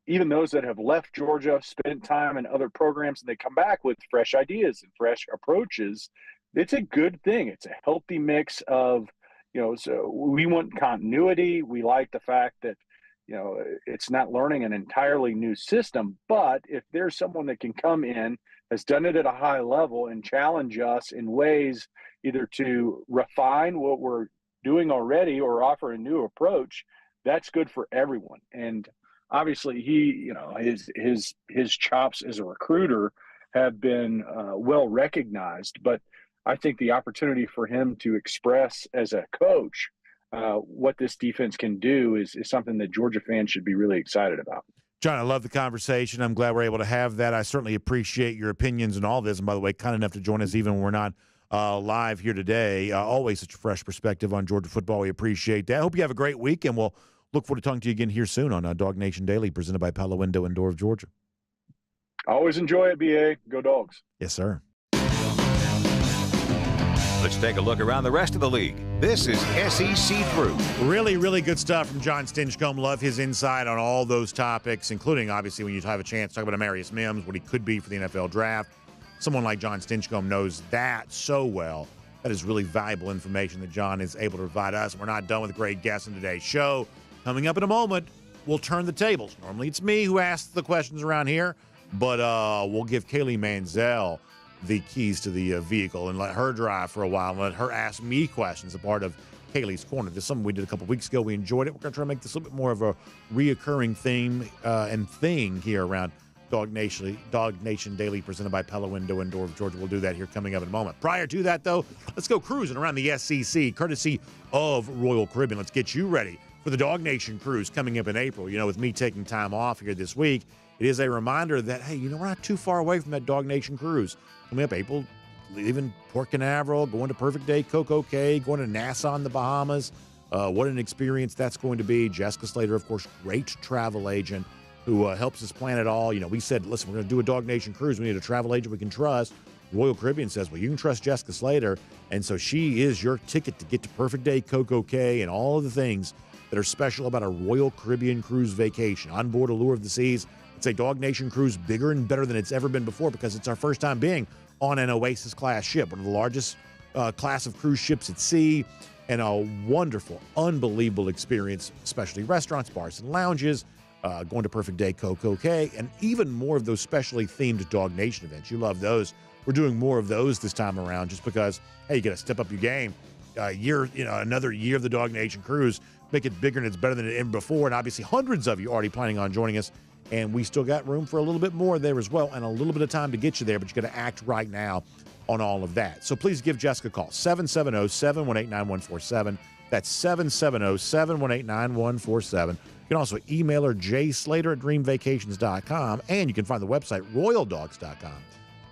even those that have left Georgia, spent time in other programs, and they come back with fresh ideas and fresh approaches. It's a good thing. It's a healthy mix of, so we want continuity. We like the fact that, it's not learning an entirely new system, but if there's someone that can come in, has done it at a high level, and challenge us in ways either to refine what we're doing already or offer a new approach, that's good for everyone. And obviously he, his chops as a recruiter have been well recognized, but I think the opportunity for him to express as a coach what this defense can do is something that Georgia fans should be really excited about. John, I love the conversation. I'm glad we're able to have that. I certainly appreciate your opinions and all this. And by the way, kind enough to join us even when we're not live here today. Always such a fresh perspective on Georgia football. We appreciate that. I hope you have a great week, and we'll look forward to talking to you again here soon on DawgNation Daily, presented by Pella Window and Door of Georgia. Always enjoy it, BA. Go Dogs. Yes, sir. Let's take a look around the rest of the league. This is SEC Through. Really, really good stuff from John Stinchcomb. Love his insight on all those topics, including, obviously, when you have a chance to talk about Amarius Mims, what he could be for the NFL draft. Someone like John Stinchcomb knows that so well. That is really valuable information that John is able to provide us. We're not done with great guests in today's show. Coming up in a moment, we'll turn the tables. Normally it's me who asks the questions around here, but we'll give Kaylee Manziel the keys to the vehicle and let her drive for a while and let her ask me questions, a part of Kaylee's Corner. This is something we did a couple weeks ago. We enjoyed it. We're going to try to make this a little bit more of a reoccurring theme and thing here around DawgNation Daily, presented by Pella Window and Door of Georgia. We'll do that here coming up in a moment. Prior to that, though, let's go cruising around the SEC, courtesy of Royal Caribbean. Let's get you ready for the DawgNation cruise coming up in April. With me taking time off here this week, it is a reminder that, hey, we're not too far away from that DawgNation cruise. Coming up April, leaving Port Canaveral, going to Perfect Day, Coco Cay, going to Nassau in the Bahamas. What an experience that's going to be. Jessica Slater, of course, great travel agent who helps us plan it all. We said, listen, we're going to do a DawgNation cruise. We need a travel agent we can trust. Royal Caribbean says, well, you can trust Jessica Slater. And so she is your ticket to get to Perfect Day, Coco Cay, and all of the things that are special about a Royal Caribbean cruise vacation. On board Allure of the Seas, it's a DawgNation cruise bigger and better than it's ever been before because it's our first time being on an Oasis-class ship, one of the largest class of cruise ships at sea, and a wonderful, unbelievable experience, especially restaurants, bars, and lounges, going to Perfect Day Coco Cay, and even more of those specially themed DawgNation events. You love those. We're doing more of those this time around just because, hey, you got to step up your game. Another year of the DawgNation cruise, make it bigger and it's better than it ever before. And obviously, hundreds of you already planning on joining us. And we still got room for a little bit more there as well, and a little bit of time to get you there, but you got to act right now on all of that. So please give Jessica a call, 770-718-9147. That's 770-718-9147. You can also email her, jslater@dreamvacations.com, and you can find the website, royaldogs.com,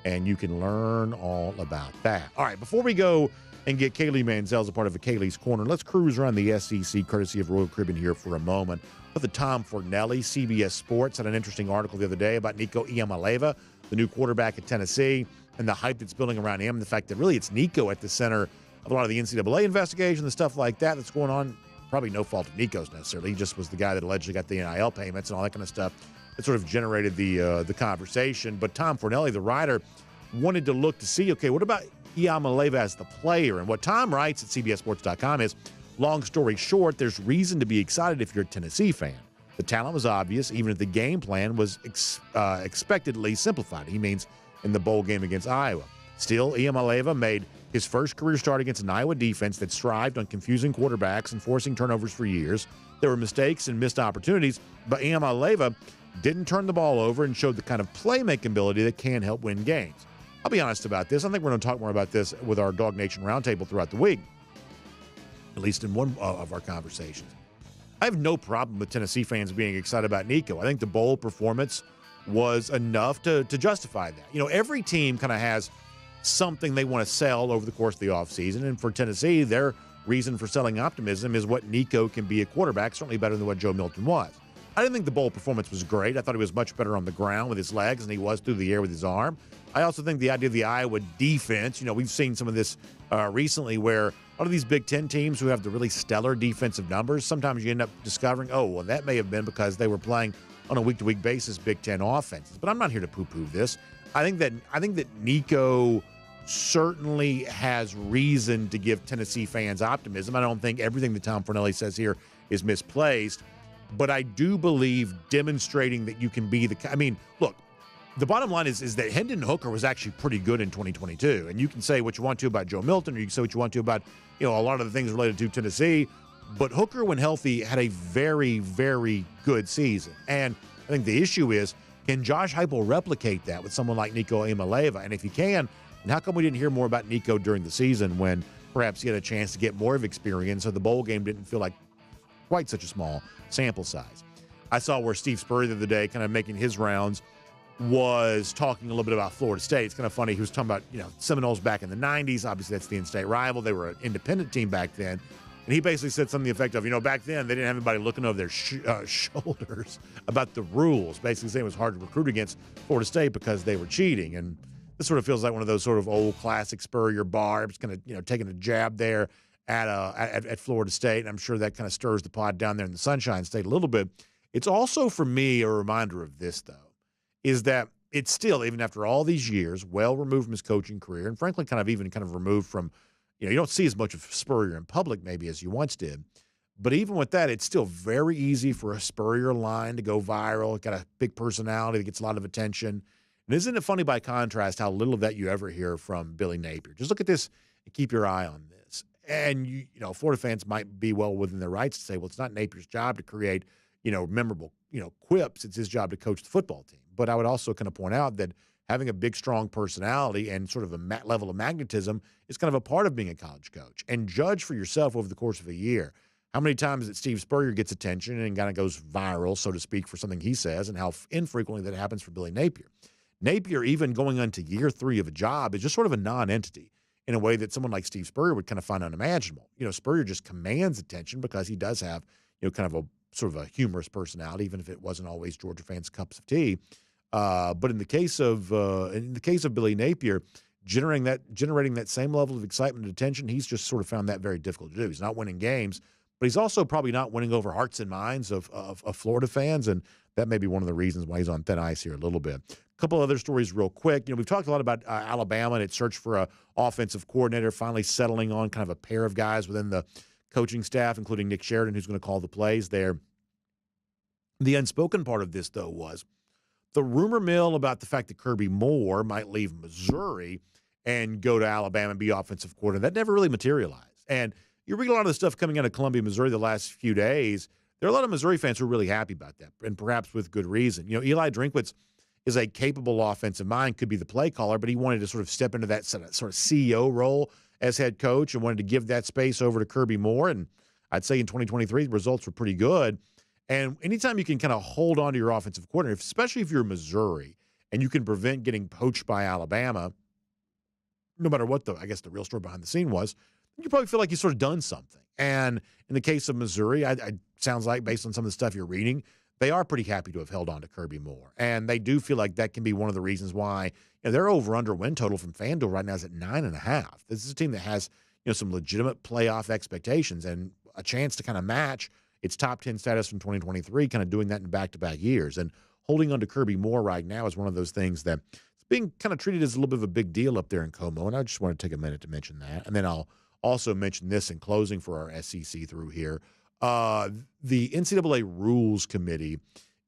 and you can learn all about that. All right, before we go and get Kaylee Manziel as a part of Kaylee's Corner, let's cruise around the SEC, courtesy of Royal Caribbean here for a moment. But the Tom Fornelli, CBS Sports, had an interesting article the other day about Nico Iamaleava, the new quarterback at Tennessee, and the hype that's building around him, the fact that really it's Nico at the center of a lot of the NCAA investigation, the stuff like that that's going on. Probably no fault of Nico's necessarily. He just was the guy that allegedly got the NIL payments and all that kind of stuff that sort of generated the conversation. But Tom Fornelli, the writer, wanted to look to see, okay, what about Iamaleava as the player? And what Tom writes at CBSSports.com is, long story short, there's reason to be excited if you're a Tennessee fan. The talent was obvious, even if the game plan was expectedly simplified. He means in the bowl game against Iowa. Still, Iamaleava made his first career start against an Iowa defense that thrived on confusing quarterbacks and forcing turnovers for years. There were mistakes and missed opportunities, but Iamaleava didn't turn the ball over and showed the kind of playmaking ability that can help win games. I'll be honest about this. I think we're going to talk more about this with our DawgNation Roundtable throughout the week, at least in one of our conversations. I have no problem with Tennessee fans being excited about Nico. I think the bowl performance was enough to justify that. You know, every team kind of has something they want to sell over the course of the offseason, and for Tennessee, their reason for selling optimism is what Nico can be a quarterback, certainly better than what Joe Milton was. I didn't think the bowl performance was great. I thought he was much better on the ground with his legs than he was through the air with his arm. I also think the idea of the Iowa defense, you know, we've seen some of this recently where a lot of these Big Ten teams who have the really stellar defensive numbers, sometimes you end up discovering, oh, well, that may have been because they were playing on a week-to-week basis Big Ten offenses. But I'm not here to poo-poo this. I think that Nico certainly has reason to give Tennessee fans optimism. I don't think everything that Tom Fornelli says here is misplaced, but I do believe demonstrating that you can be look, the bottom line is that Hendon Hooker was actually pretty good in 2022, and you can say what you want to about Joe Milton, or you can say what you want to about, you know, a lot of the things related to Tennessee, but Hooker, when healthy, had a very, very good season. And I think the issue is, can Josh Heupel replicate that with someone like Nico Iamaleava? And if he can, then how come we didn't hear more about Nico during the season when perhaps he had a chance to get more of experience, so the bowl game didn't feel like quite such a small sample size? I saw where Steve Spurrier the other day, kind of making his rounds, was talking a little bit about Florida State. It's kind of funny. He was talking about, you know, Seminoles back in the 90s. Obviously, that's the in-state rival. They were an independent team back then. And he basically said something to the effect of, you know, back then they didn't have anybody looking over their shoulders about the rules. Basically saying it was hard to recruit against Florida State because they were cheating. And this sort of feels like one of those sort of old classic Spurrier barbs, kind of, you know, taking a jab there at Florida State. And I'm sure that kind of stirs the pot down there in the Sunshine State a little bit. It's also, for me, a reminder of this, though, is that it's still, even after all these years, well removed from his coaching career, and frankly kind of removed from, you know, you don't see as much of Spurrier in public maybe as you once did. But even with that, it's still very easy for a Spurrier line to go viral. It's got a big personality that gets a lot of attention. And isn't it funny, by contrast, how little of that you ever hear from Billy Napier? Just look at this and keep your eye on this. And, you know, Florida fans might be well within their rights to say, well, it's not Napier's job to create, you know, memorable, you know, quips. It's his job to coach the football team. But I would also kind of point out that having a big, strong personality and sort of a level of magnetism is kind of a part of being a college coach. And judge for yourself over the course of a year how many times that Steve Spurrier gets attention and kind of goes viral, so to speak, for something he says, and how infrequently that happens for Billy Napier. Napier, even going into year 3 of a job, is just sort of a non-entity in a way that someone like Steve Spurrier would kind of find unimaginable. You know, Spurrier just commands attention because he does have, you know, kind of a sort of a humorous personality, even if it wasn't always Georgia fans' cups of tea. But in the case of Billy Napier, generating that same level of excitement and attention, he's just sort of found that very difficult to do. He's not winning games, but he's also probably not winning over hearts and minds of Florida fans, and that may be one of the reasons why he's on thin ice here a little bit. A couple other stories real quick. We've talked a lot about Alabama and its search for an offensive coordinator, finally settling on kind of a pair of guys within the coaching staff, including Nick Sheridan, who's going to call the plays there. The unspoken part of this, though, was the rumor mill about the fact that Kirby Moore might leave Missouri and go to Alabama and be offensive coordinator. That never really materialized. And you read a lot of the stuff coming out of Columbia, Missouri the last few days. There are a lot of Missouri fans who are really happy about that, and perhaps with good reason. Eli Drinkwitz is a capable offensive mind, could be the play caller, but he wanted to sort of step into that sort of CEO role as head coach and wanted to give that space over to Kirby Moore. And I'd say in 2023, the results were pretty good. And anytime you can kind of hold on to your offensive coordinator, especially if you're Missouri and you can prevent getting poached by Alabama, no matter what the real story behind the scene was, you probably feel like you've sort of done something. And in the case of Missouri, I sounds like based on some of the stuff you're reading, they are pretty happy to have held on to Kirby Moore. And they do feel like that can be one of the reasons why their over-under win total from FanDuel right now is at 9.5. This is a team that has some legitimate playoff expectations and a chance to kind of match its top 10 status from 2023, kind of doing that in back-to-back years. And holding on to Kirby Moore right now is one of those things that it's being kind of treated as a little bit of a big deal up there in Como. And I just want to take a minute to mention that. And then I'll also mention this in closing for our SEC through here. The NCAA Rules Committee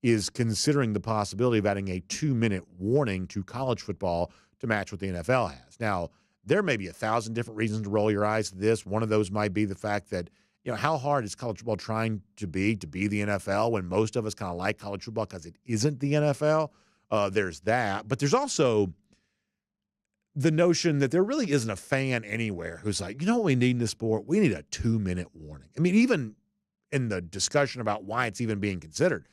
is considering the possibility of adding a 2-minute warning to college football to match what the NFL has. Now, there may be 1,000 different reasons to roll your eyes to this. One of those might be the fact that, how hard is college football trying to be the NFL when most of us kind of like college football because it isn't the NFL? There's that. But there's also the notion that there really isn't a fan anywhere who's like, what we need in this sport? We need a 2-minute warning. I mean, even in the discussion about why it's even being considered,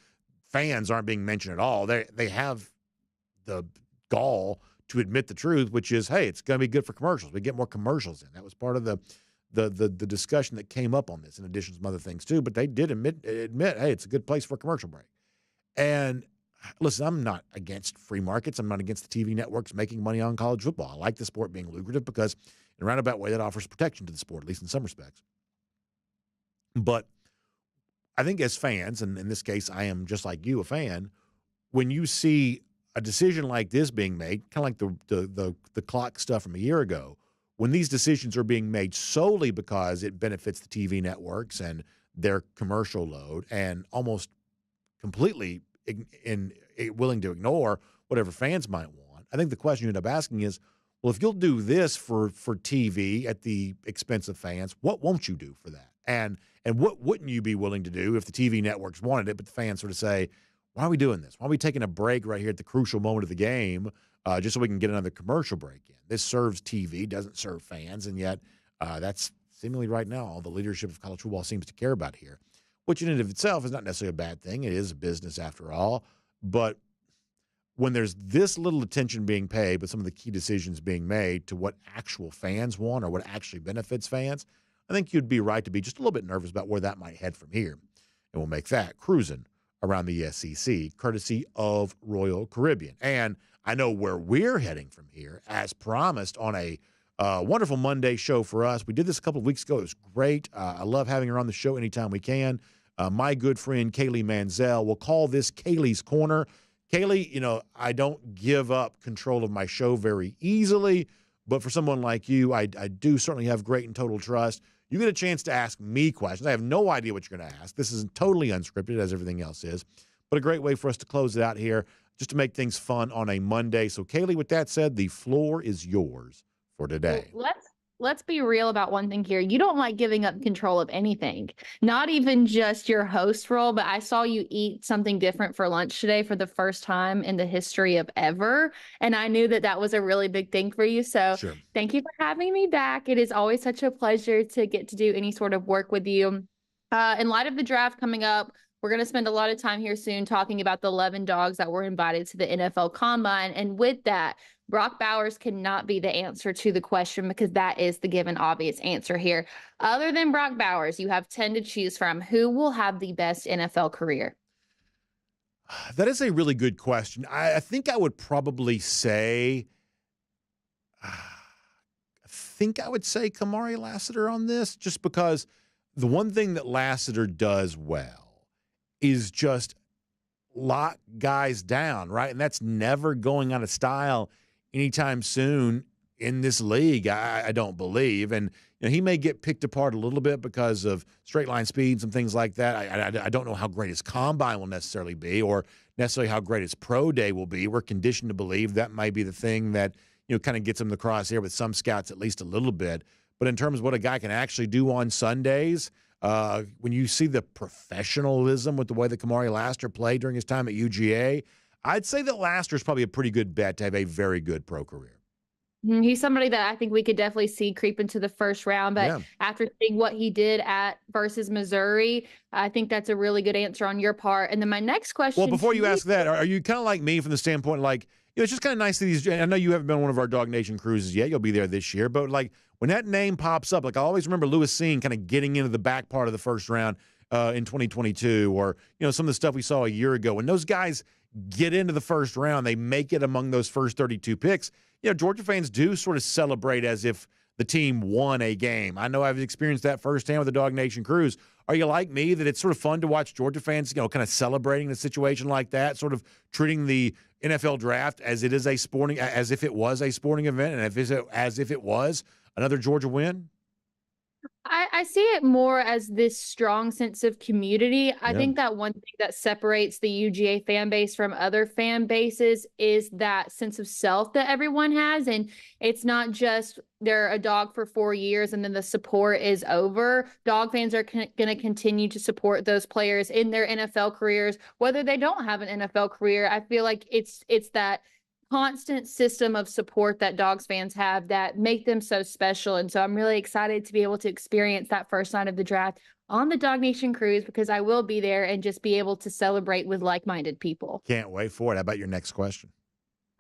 fans aren't being mentioned at all. They have the gall to admit the truth, which is, hey, it's going to be good for commercials. We get more commercials in. That was part of the discussion that came up on this, in addition to some other things too. But they did admit, hey, it's a good place for a commercial break. And listen, I'm not against free markets. I'm not against the TV networks making money on college football. I like the sport being lucrative because in a roundabout way that offers protection to the sport, at least in some respects. But I think as fans, and in this case I am just like you, a fan, when you see a decision like this being made, kind of like the clock stuff from a year ago, when these decisions are being made solely because it benefits the TV networks and their commercial load and almost completely willing to ignore whatever fans might want, I think the question you end up asking is, well, if you'll do this for TV at the expense of fans, what won't you do for that? And what wouldn't you be willing to do if the TV networks wanted it, but the fans sort of say, why are we doing this? Why are we taking a break right here at the crucial moment of the game just so we can get another commercial break in? This serves TV, doesn't serve fans, and yet that's seemingly right now all the leadership of college football seems to care about here, which in and of itself is not necessarily a bad thing. It is a business after all. But when there's this little attention being paid, but some of the key decisions being made to what actual fans want or what actually benefits fans, I think you'd be right to be just a little bit nervous about where that might head from here. And we'll make that cruising around the SEC, courtesy of Royal Caribbean. And I know where we're heading from here, as promised on a wonderful Monday show for us. We did this a couple of weeks ago. It was great. I love having her on the show anytime we can. My good friend, Kaylee Manziel. We'll call this Kaylee's Corner. Kaylee, I don't give up control of my show very easily, but for someone like you, I do certainly have great and total trust. You get a chance to ask me questions. I have no idea what you're going to ask. This is totally unscripted, as everything else is, but a great way for us to close it out here, just to make things fun on a Monday. So, Kaylee, with that said, the floor is yours for today. Let's be real about one thing here. You don't like giving up control of anything, not even just your host role, but I saw you eat something different for lunch today for the first time in the history of ever. And I knew that that was a really big thing for you. So Sure. Thank you for having me back. It is always such a pleasure to get to do any sort of work with you. In light of the draft coming up, we're going to spend a lot of time here soon talking about the 11 dogs that were invited to the NFL Combine. And with that, Brock Bowers cannot be the answer to the question because that is the given obvious answer here. Other than Brock Bowers, you have 10 to choose from. Who will have the best NFL career? That is a really good question. I think I would probably say, Kamari Lassiter on this, just because the one thing that Lassiter does well is just lock guys down, right? And that's never going out of style anytime soon in this league, I don't believe. And he may get picked apart a little bit because of straight line speeds and things like that. I don't know how great his combine will necessarily be or necessarily how great his pro day will be. We're conditioned to believe that might be the thing that kind of gets him the crosshair with some scouts at least a little bit. But in terms of what a guy can actually do on Sundays, when you see the professionalism with the way that Kamari Lassiter played during his time at UGA, I'd say that Lassiter is probably a pretty good bet to have a very good pro career. He's somebody that I think we could definitely see creep into the first round. But after seeing what he did versus Missouri, I think that's a really good answer on your part. And then my next question. Well, before you ask that, are you kind of like me from the standpoint, like, it's just kind of nice that I know you haven't been on one of our DawgNation cruises yet. You'll be there this year. But, like, when that name pops up, like, I always remember Lewis Seen kind of getting into the back part of the first round in 2022 or, some of the stuff we saw a year ago. When those guys get into the first round, they make it among those first 32 picks. Georgia fans do sort of celebrate as if the team won a game. I know I've experienced that firsthand with the DawgNation cruise. Are you like me that it's sort of fun to watch Georgia fans, kind of celebrating a situation like that, sort of treating the NFL draft as if it was a sporting event and as if it was another Georgia win? I see it more as this strong sense of community. I think that one thing that separates the UGA fan base from other fan bases is that sense of self that everyone has. And it's not just they're a dog for 4 years and then the support is over. Dog fans are going to continue to support those players in their NFL careers, whether they don't have an NFL career. I feel like it's that constant system of support that Dogs fans have that make them so special. And so I'm really excited to be able to experience that first night of the draft on the DawgNation cruise because I will be there and just be able to celebrate with like-minded people. Can't wait for it. How about your next question?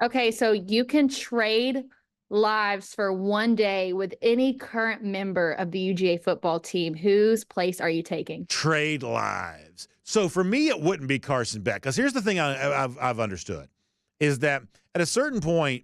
Okay, so you can trade lives for one day with any current member of the UGA football team. Whose place are you taking? Trade lives. So for me, it wouldn't be Carson Beck because here's the thing I've understood is that at a certain point,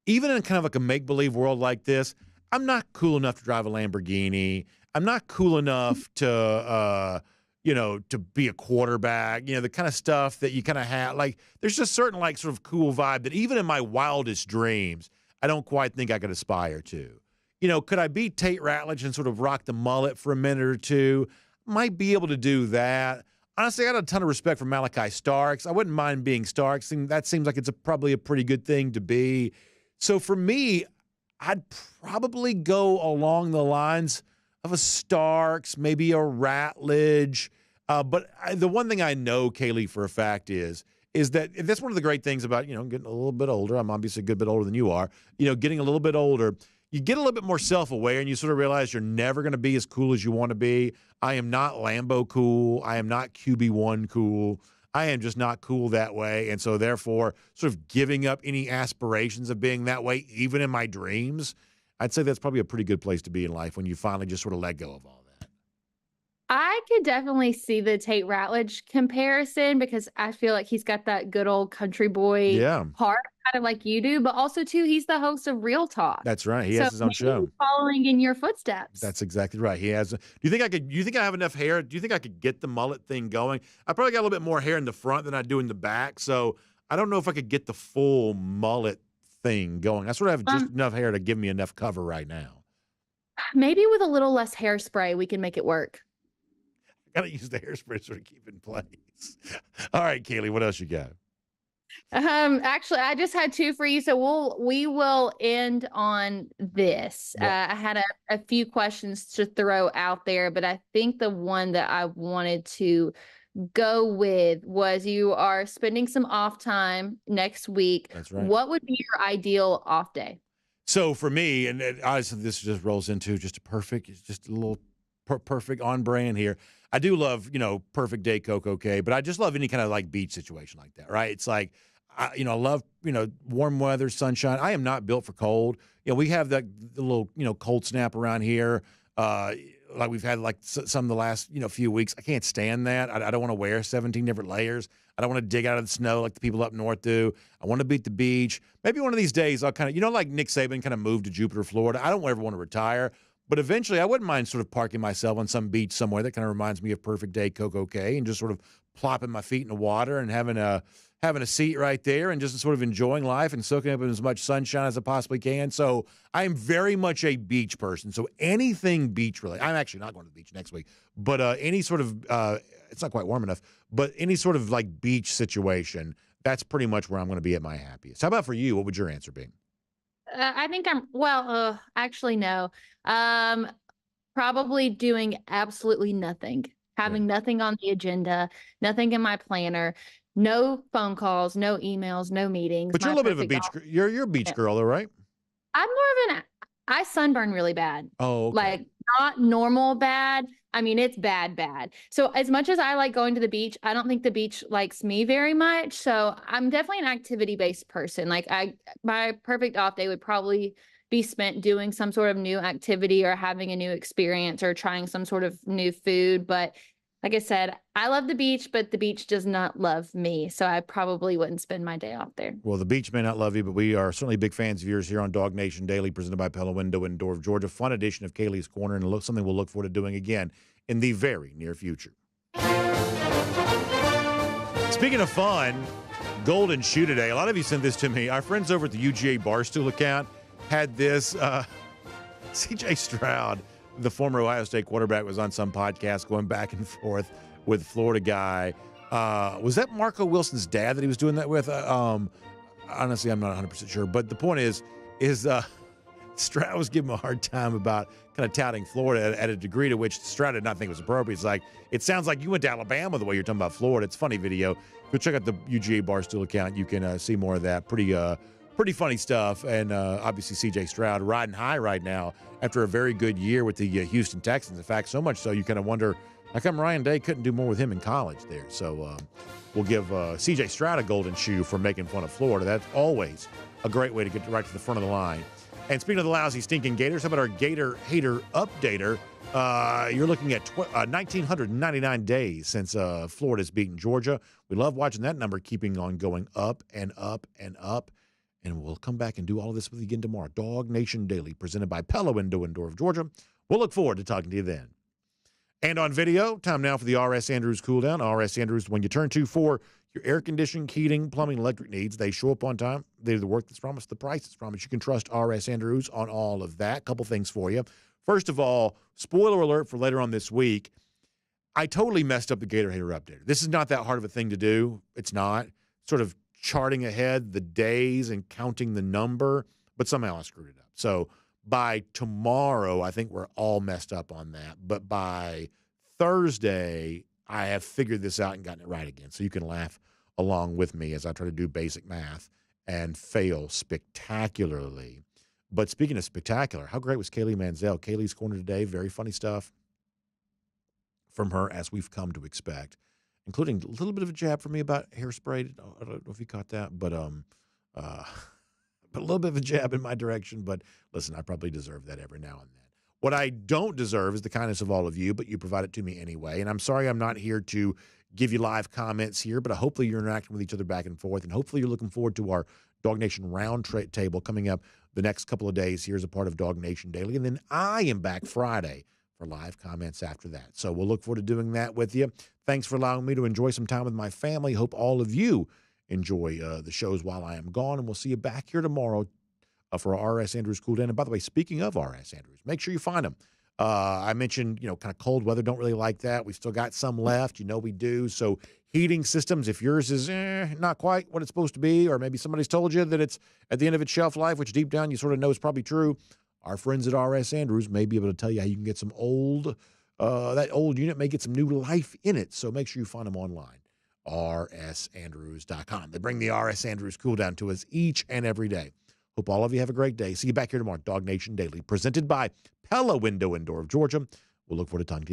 even in kind of like a make-believe world like this, I'm not cool enough to drive a Lamborghini. I'm not cool enough to, to be a quarterback, the kind of stuff that you kind of have. Like, there's just certain, like, sort of cool vibe that even in my wildest dreams, I don't quite think I could aspire to. Could I be Tate Ratledge and sort of rock the mullet for a minute or two? Might be able to do that. Honestly, I got a ton of respect for Malachi Starks. I wouldn't mind being Starks. That seems like it's probably a pretty good thing to be. So for me, I'd probably go along the lines of a Starks, maybe a Ratledge. But the one thing I know, Kaylee, for a fact is that that's one of the great things about, getting a little bit older. I'm obviously a good bit older than you are. Getting a little bit older, you get a little bit more self-aware and you sort of realize you're never going to be as cool as you want to be. I am not Lambo cool. I am not QB1 cool. I am just not cool that way. And so therefore, sort of giving up any aspirations of being that way, even in my dreams, I'd say that's probably a pretty good place to be in life when you finally just sort of let go of all that. I could definitely see the Tate Ratledge comparison because I feel like he's got that good old country boy heart, kind of like you do, but also too, he's the host of Real Talk. That's right. He has his own show. Following in your footsteps. That's exactly right. He has. Do you think I have enough hair? Do you think I could get the mullet thing going? I probably got a little bit more hair in the front than I do in the back, so I don't know if I could get the full mullet thing going. I sort of have just enough hair to give me enough cover right now. Maybe with a little less hairspray, we can make it work. Got to use the hairspray to sort of keep in place. All right, Kaylee, what else you got? Actually, I just had two for you, so we will end on this. I had a few questions to throw out there, but I think the one that I wanted to go with was you are spending some off time next week. That's right. What would be your ideal off day? So for me, and honestly, this just rolls into just a little perfect on brand here. I do love, perfect day Coco K, but I just love any kind of like beach situation like that, right? It's like, I love, warm weather, sunshine. I am not built for cold. We have the little, cold snap around here. Like we've had like some of the last, few weeks. I can't stand that. I don't want to wear 17 different layers. I don't want to dig out of the snow like the people up north do. I want to be at the beach. Maybe one of these days I'll kind of, like Nick Saban kind of moved to Jupiter, Florida. I don't ever want to retire, But eventually, I wouldn't mind sort of parking myself on some beach somewhere that kind of reminds me of Perfect Day Coco Cay and just sort of plopping my feet in the water and having a seat right there and just sort of enjoying life and soaking up in as much sunshine as I possibly can. So I am very much a beach person. So anything beach related. I'm actually not going to the beach next week, but any sort of it's not quite warm enough, but any sort of like beach situation, that's pretty much where I'm going to be at my happiest. How about for you? What would your answer be? I think actually, no. Probably doing absolutely nothing, having nothing on the agenda, nothing in my planner, no phone calls, no emails, no meetings. But you're a little bit of a beach. You're a beach girl, though, right? I'm more of I sunburn really bad. Oh, okay. Like not normal bad. I mean, it's bad. So as much as I like going to the beach, I don't think the beach likes me very much. So I'm definitely an activity-based person. Like my perfect off day would probably be spent doing some sort of new activity or having a new experience or trying some sort of new food. But like I said, I love the beach, but the beach does not love me. So I probably wouldn't spend my day off there. Well, the beach may not love you, but we are certainly big fans of yours here on DawgNation Daily, presented by Pella Window and Door of Georgia. Fun edition of Kaylee's Corner, and something we'll look forward to doing again in the very near future. Speaking of fun, Golden Shoe today. A lot of you sent this to me. Our friends over at the UGA Barstool account had this. C.J. Stroud, the former Ohio State quarterback, was on some podcast going back and forth with Florida guy. Was that Marco Wilson's dad that he was doing that with? Honestly, I'm not 100% sure. But the point is Stroud was giving him a hard time about kind of touting Florida at a degree to which Stroud did not think was appropriate. It's like, it sounds like you went to Alabama the way you're talking about Florida. It's a funny video. Go check out the UGA Barstool account. You can see more of that. Pretty funny stuff. And obviously C.J. Stroud riding high right now after a very good year with the Houston Texans. In fact, so much so you kind of wonder how come Ryan Day couldn't do more with him in college there. So we'll give C.J. Stroud a golden shoe for making fun of Florida. That's always a great way to get right to the front of the line. And speaking of the lousy, stinking Gators, how about our Gator Hater Updater? You're looking at 1,999 days since Florida's beaten Georgia. We love watching that number keeping on going up and up and up. And we'll come back and do all of this with you again tomorrow. DawgNation Daily, presented by Pella Window and Door of Georgia. We'll look forward to talking to you then. And on video, time now for the R.S. Andrews Cool Down. R.S. Andrews, when you turn to for your air conditioning, heating, plumbing, electric needs, they show up on time. They do the work that's promised, the price that's promised. You can trust R.S. Andrews on all of that. Couple things for you. First of all, spoiler alert for later on this week, I totally messed up the Gator Hater Updater. This is not that hard of a thing to do. It's not. Sort of charting ahead the days and counting the number, but somehow I screwed it up. So by tomorrow, I think we're all messed up on that. But by Thursday, I have figured this out and gotten it right again. So you can laugh along with me as I try to do basic math and fail spectacularly. But speaking of spectacular, how great was Kaylee Mansell? Kaylee's Corner today, very funny stuff from her, as we've come to expect, including a little bit of a jab for me about hairspray. I don't know if you caught that, but a little bit of a jab in my direction. But listen, I probably deserve that every now and then. What I don't deserve is the kindness of all of you, but you provide it to me anyway. And I'm sorry I'm not here to give you live comments here, but hopefully you're interacting with each other back and forth, and hopefully you're looking forward to our DawgNation round table coming up the next couple of days here as a part of DawgNation Daily. And then I am back Friday for live comments after that. So we'll look forward to doing that with you. Thanks for allowing me to enjoy some time with my family. Hope all of you enjoy the shows while I am gone, and we'll see you back here tomorrow for our R.S. Andrews Cool Down. And by the way, speaking of R.S. Andrews, make sure you find them. I mentioned, kind of cold weather, don't really like that. We've still got some left. We do. So heating systems, if yours is not quite what it's supposed to be, or maybe somebody's told you that it's at the end of its shelf life, which deep down you sort of know is probably true, our friends at R.S. Andrews may be able to tell you how you can get some that old unit may get some new life in it. So make sure you find them online, rsandrews.com. They bring the R.S. Andrews Cool Down to us each and every day. Hope all of you have a great day. See you back here tomorrow. DawgNation Daily, presented by Pella Window and Door of Georgia. We'll look forward to talking to you.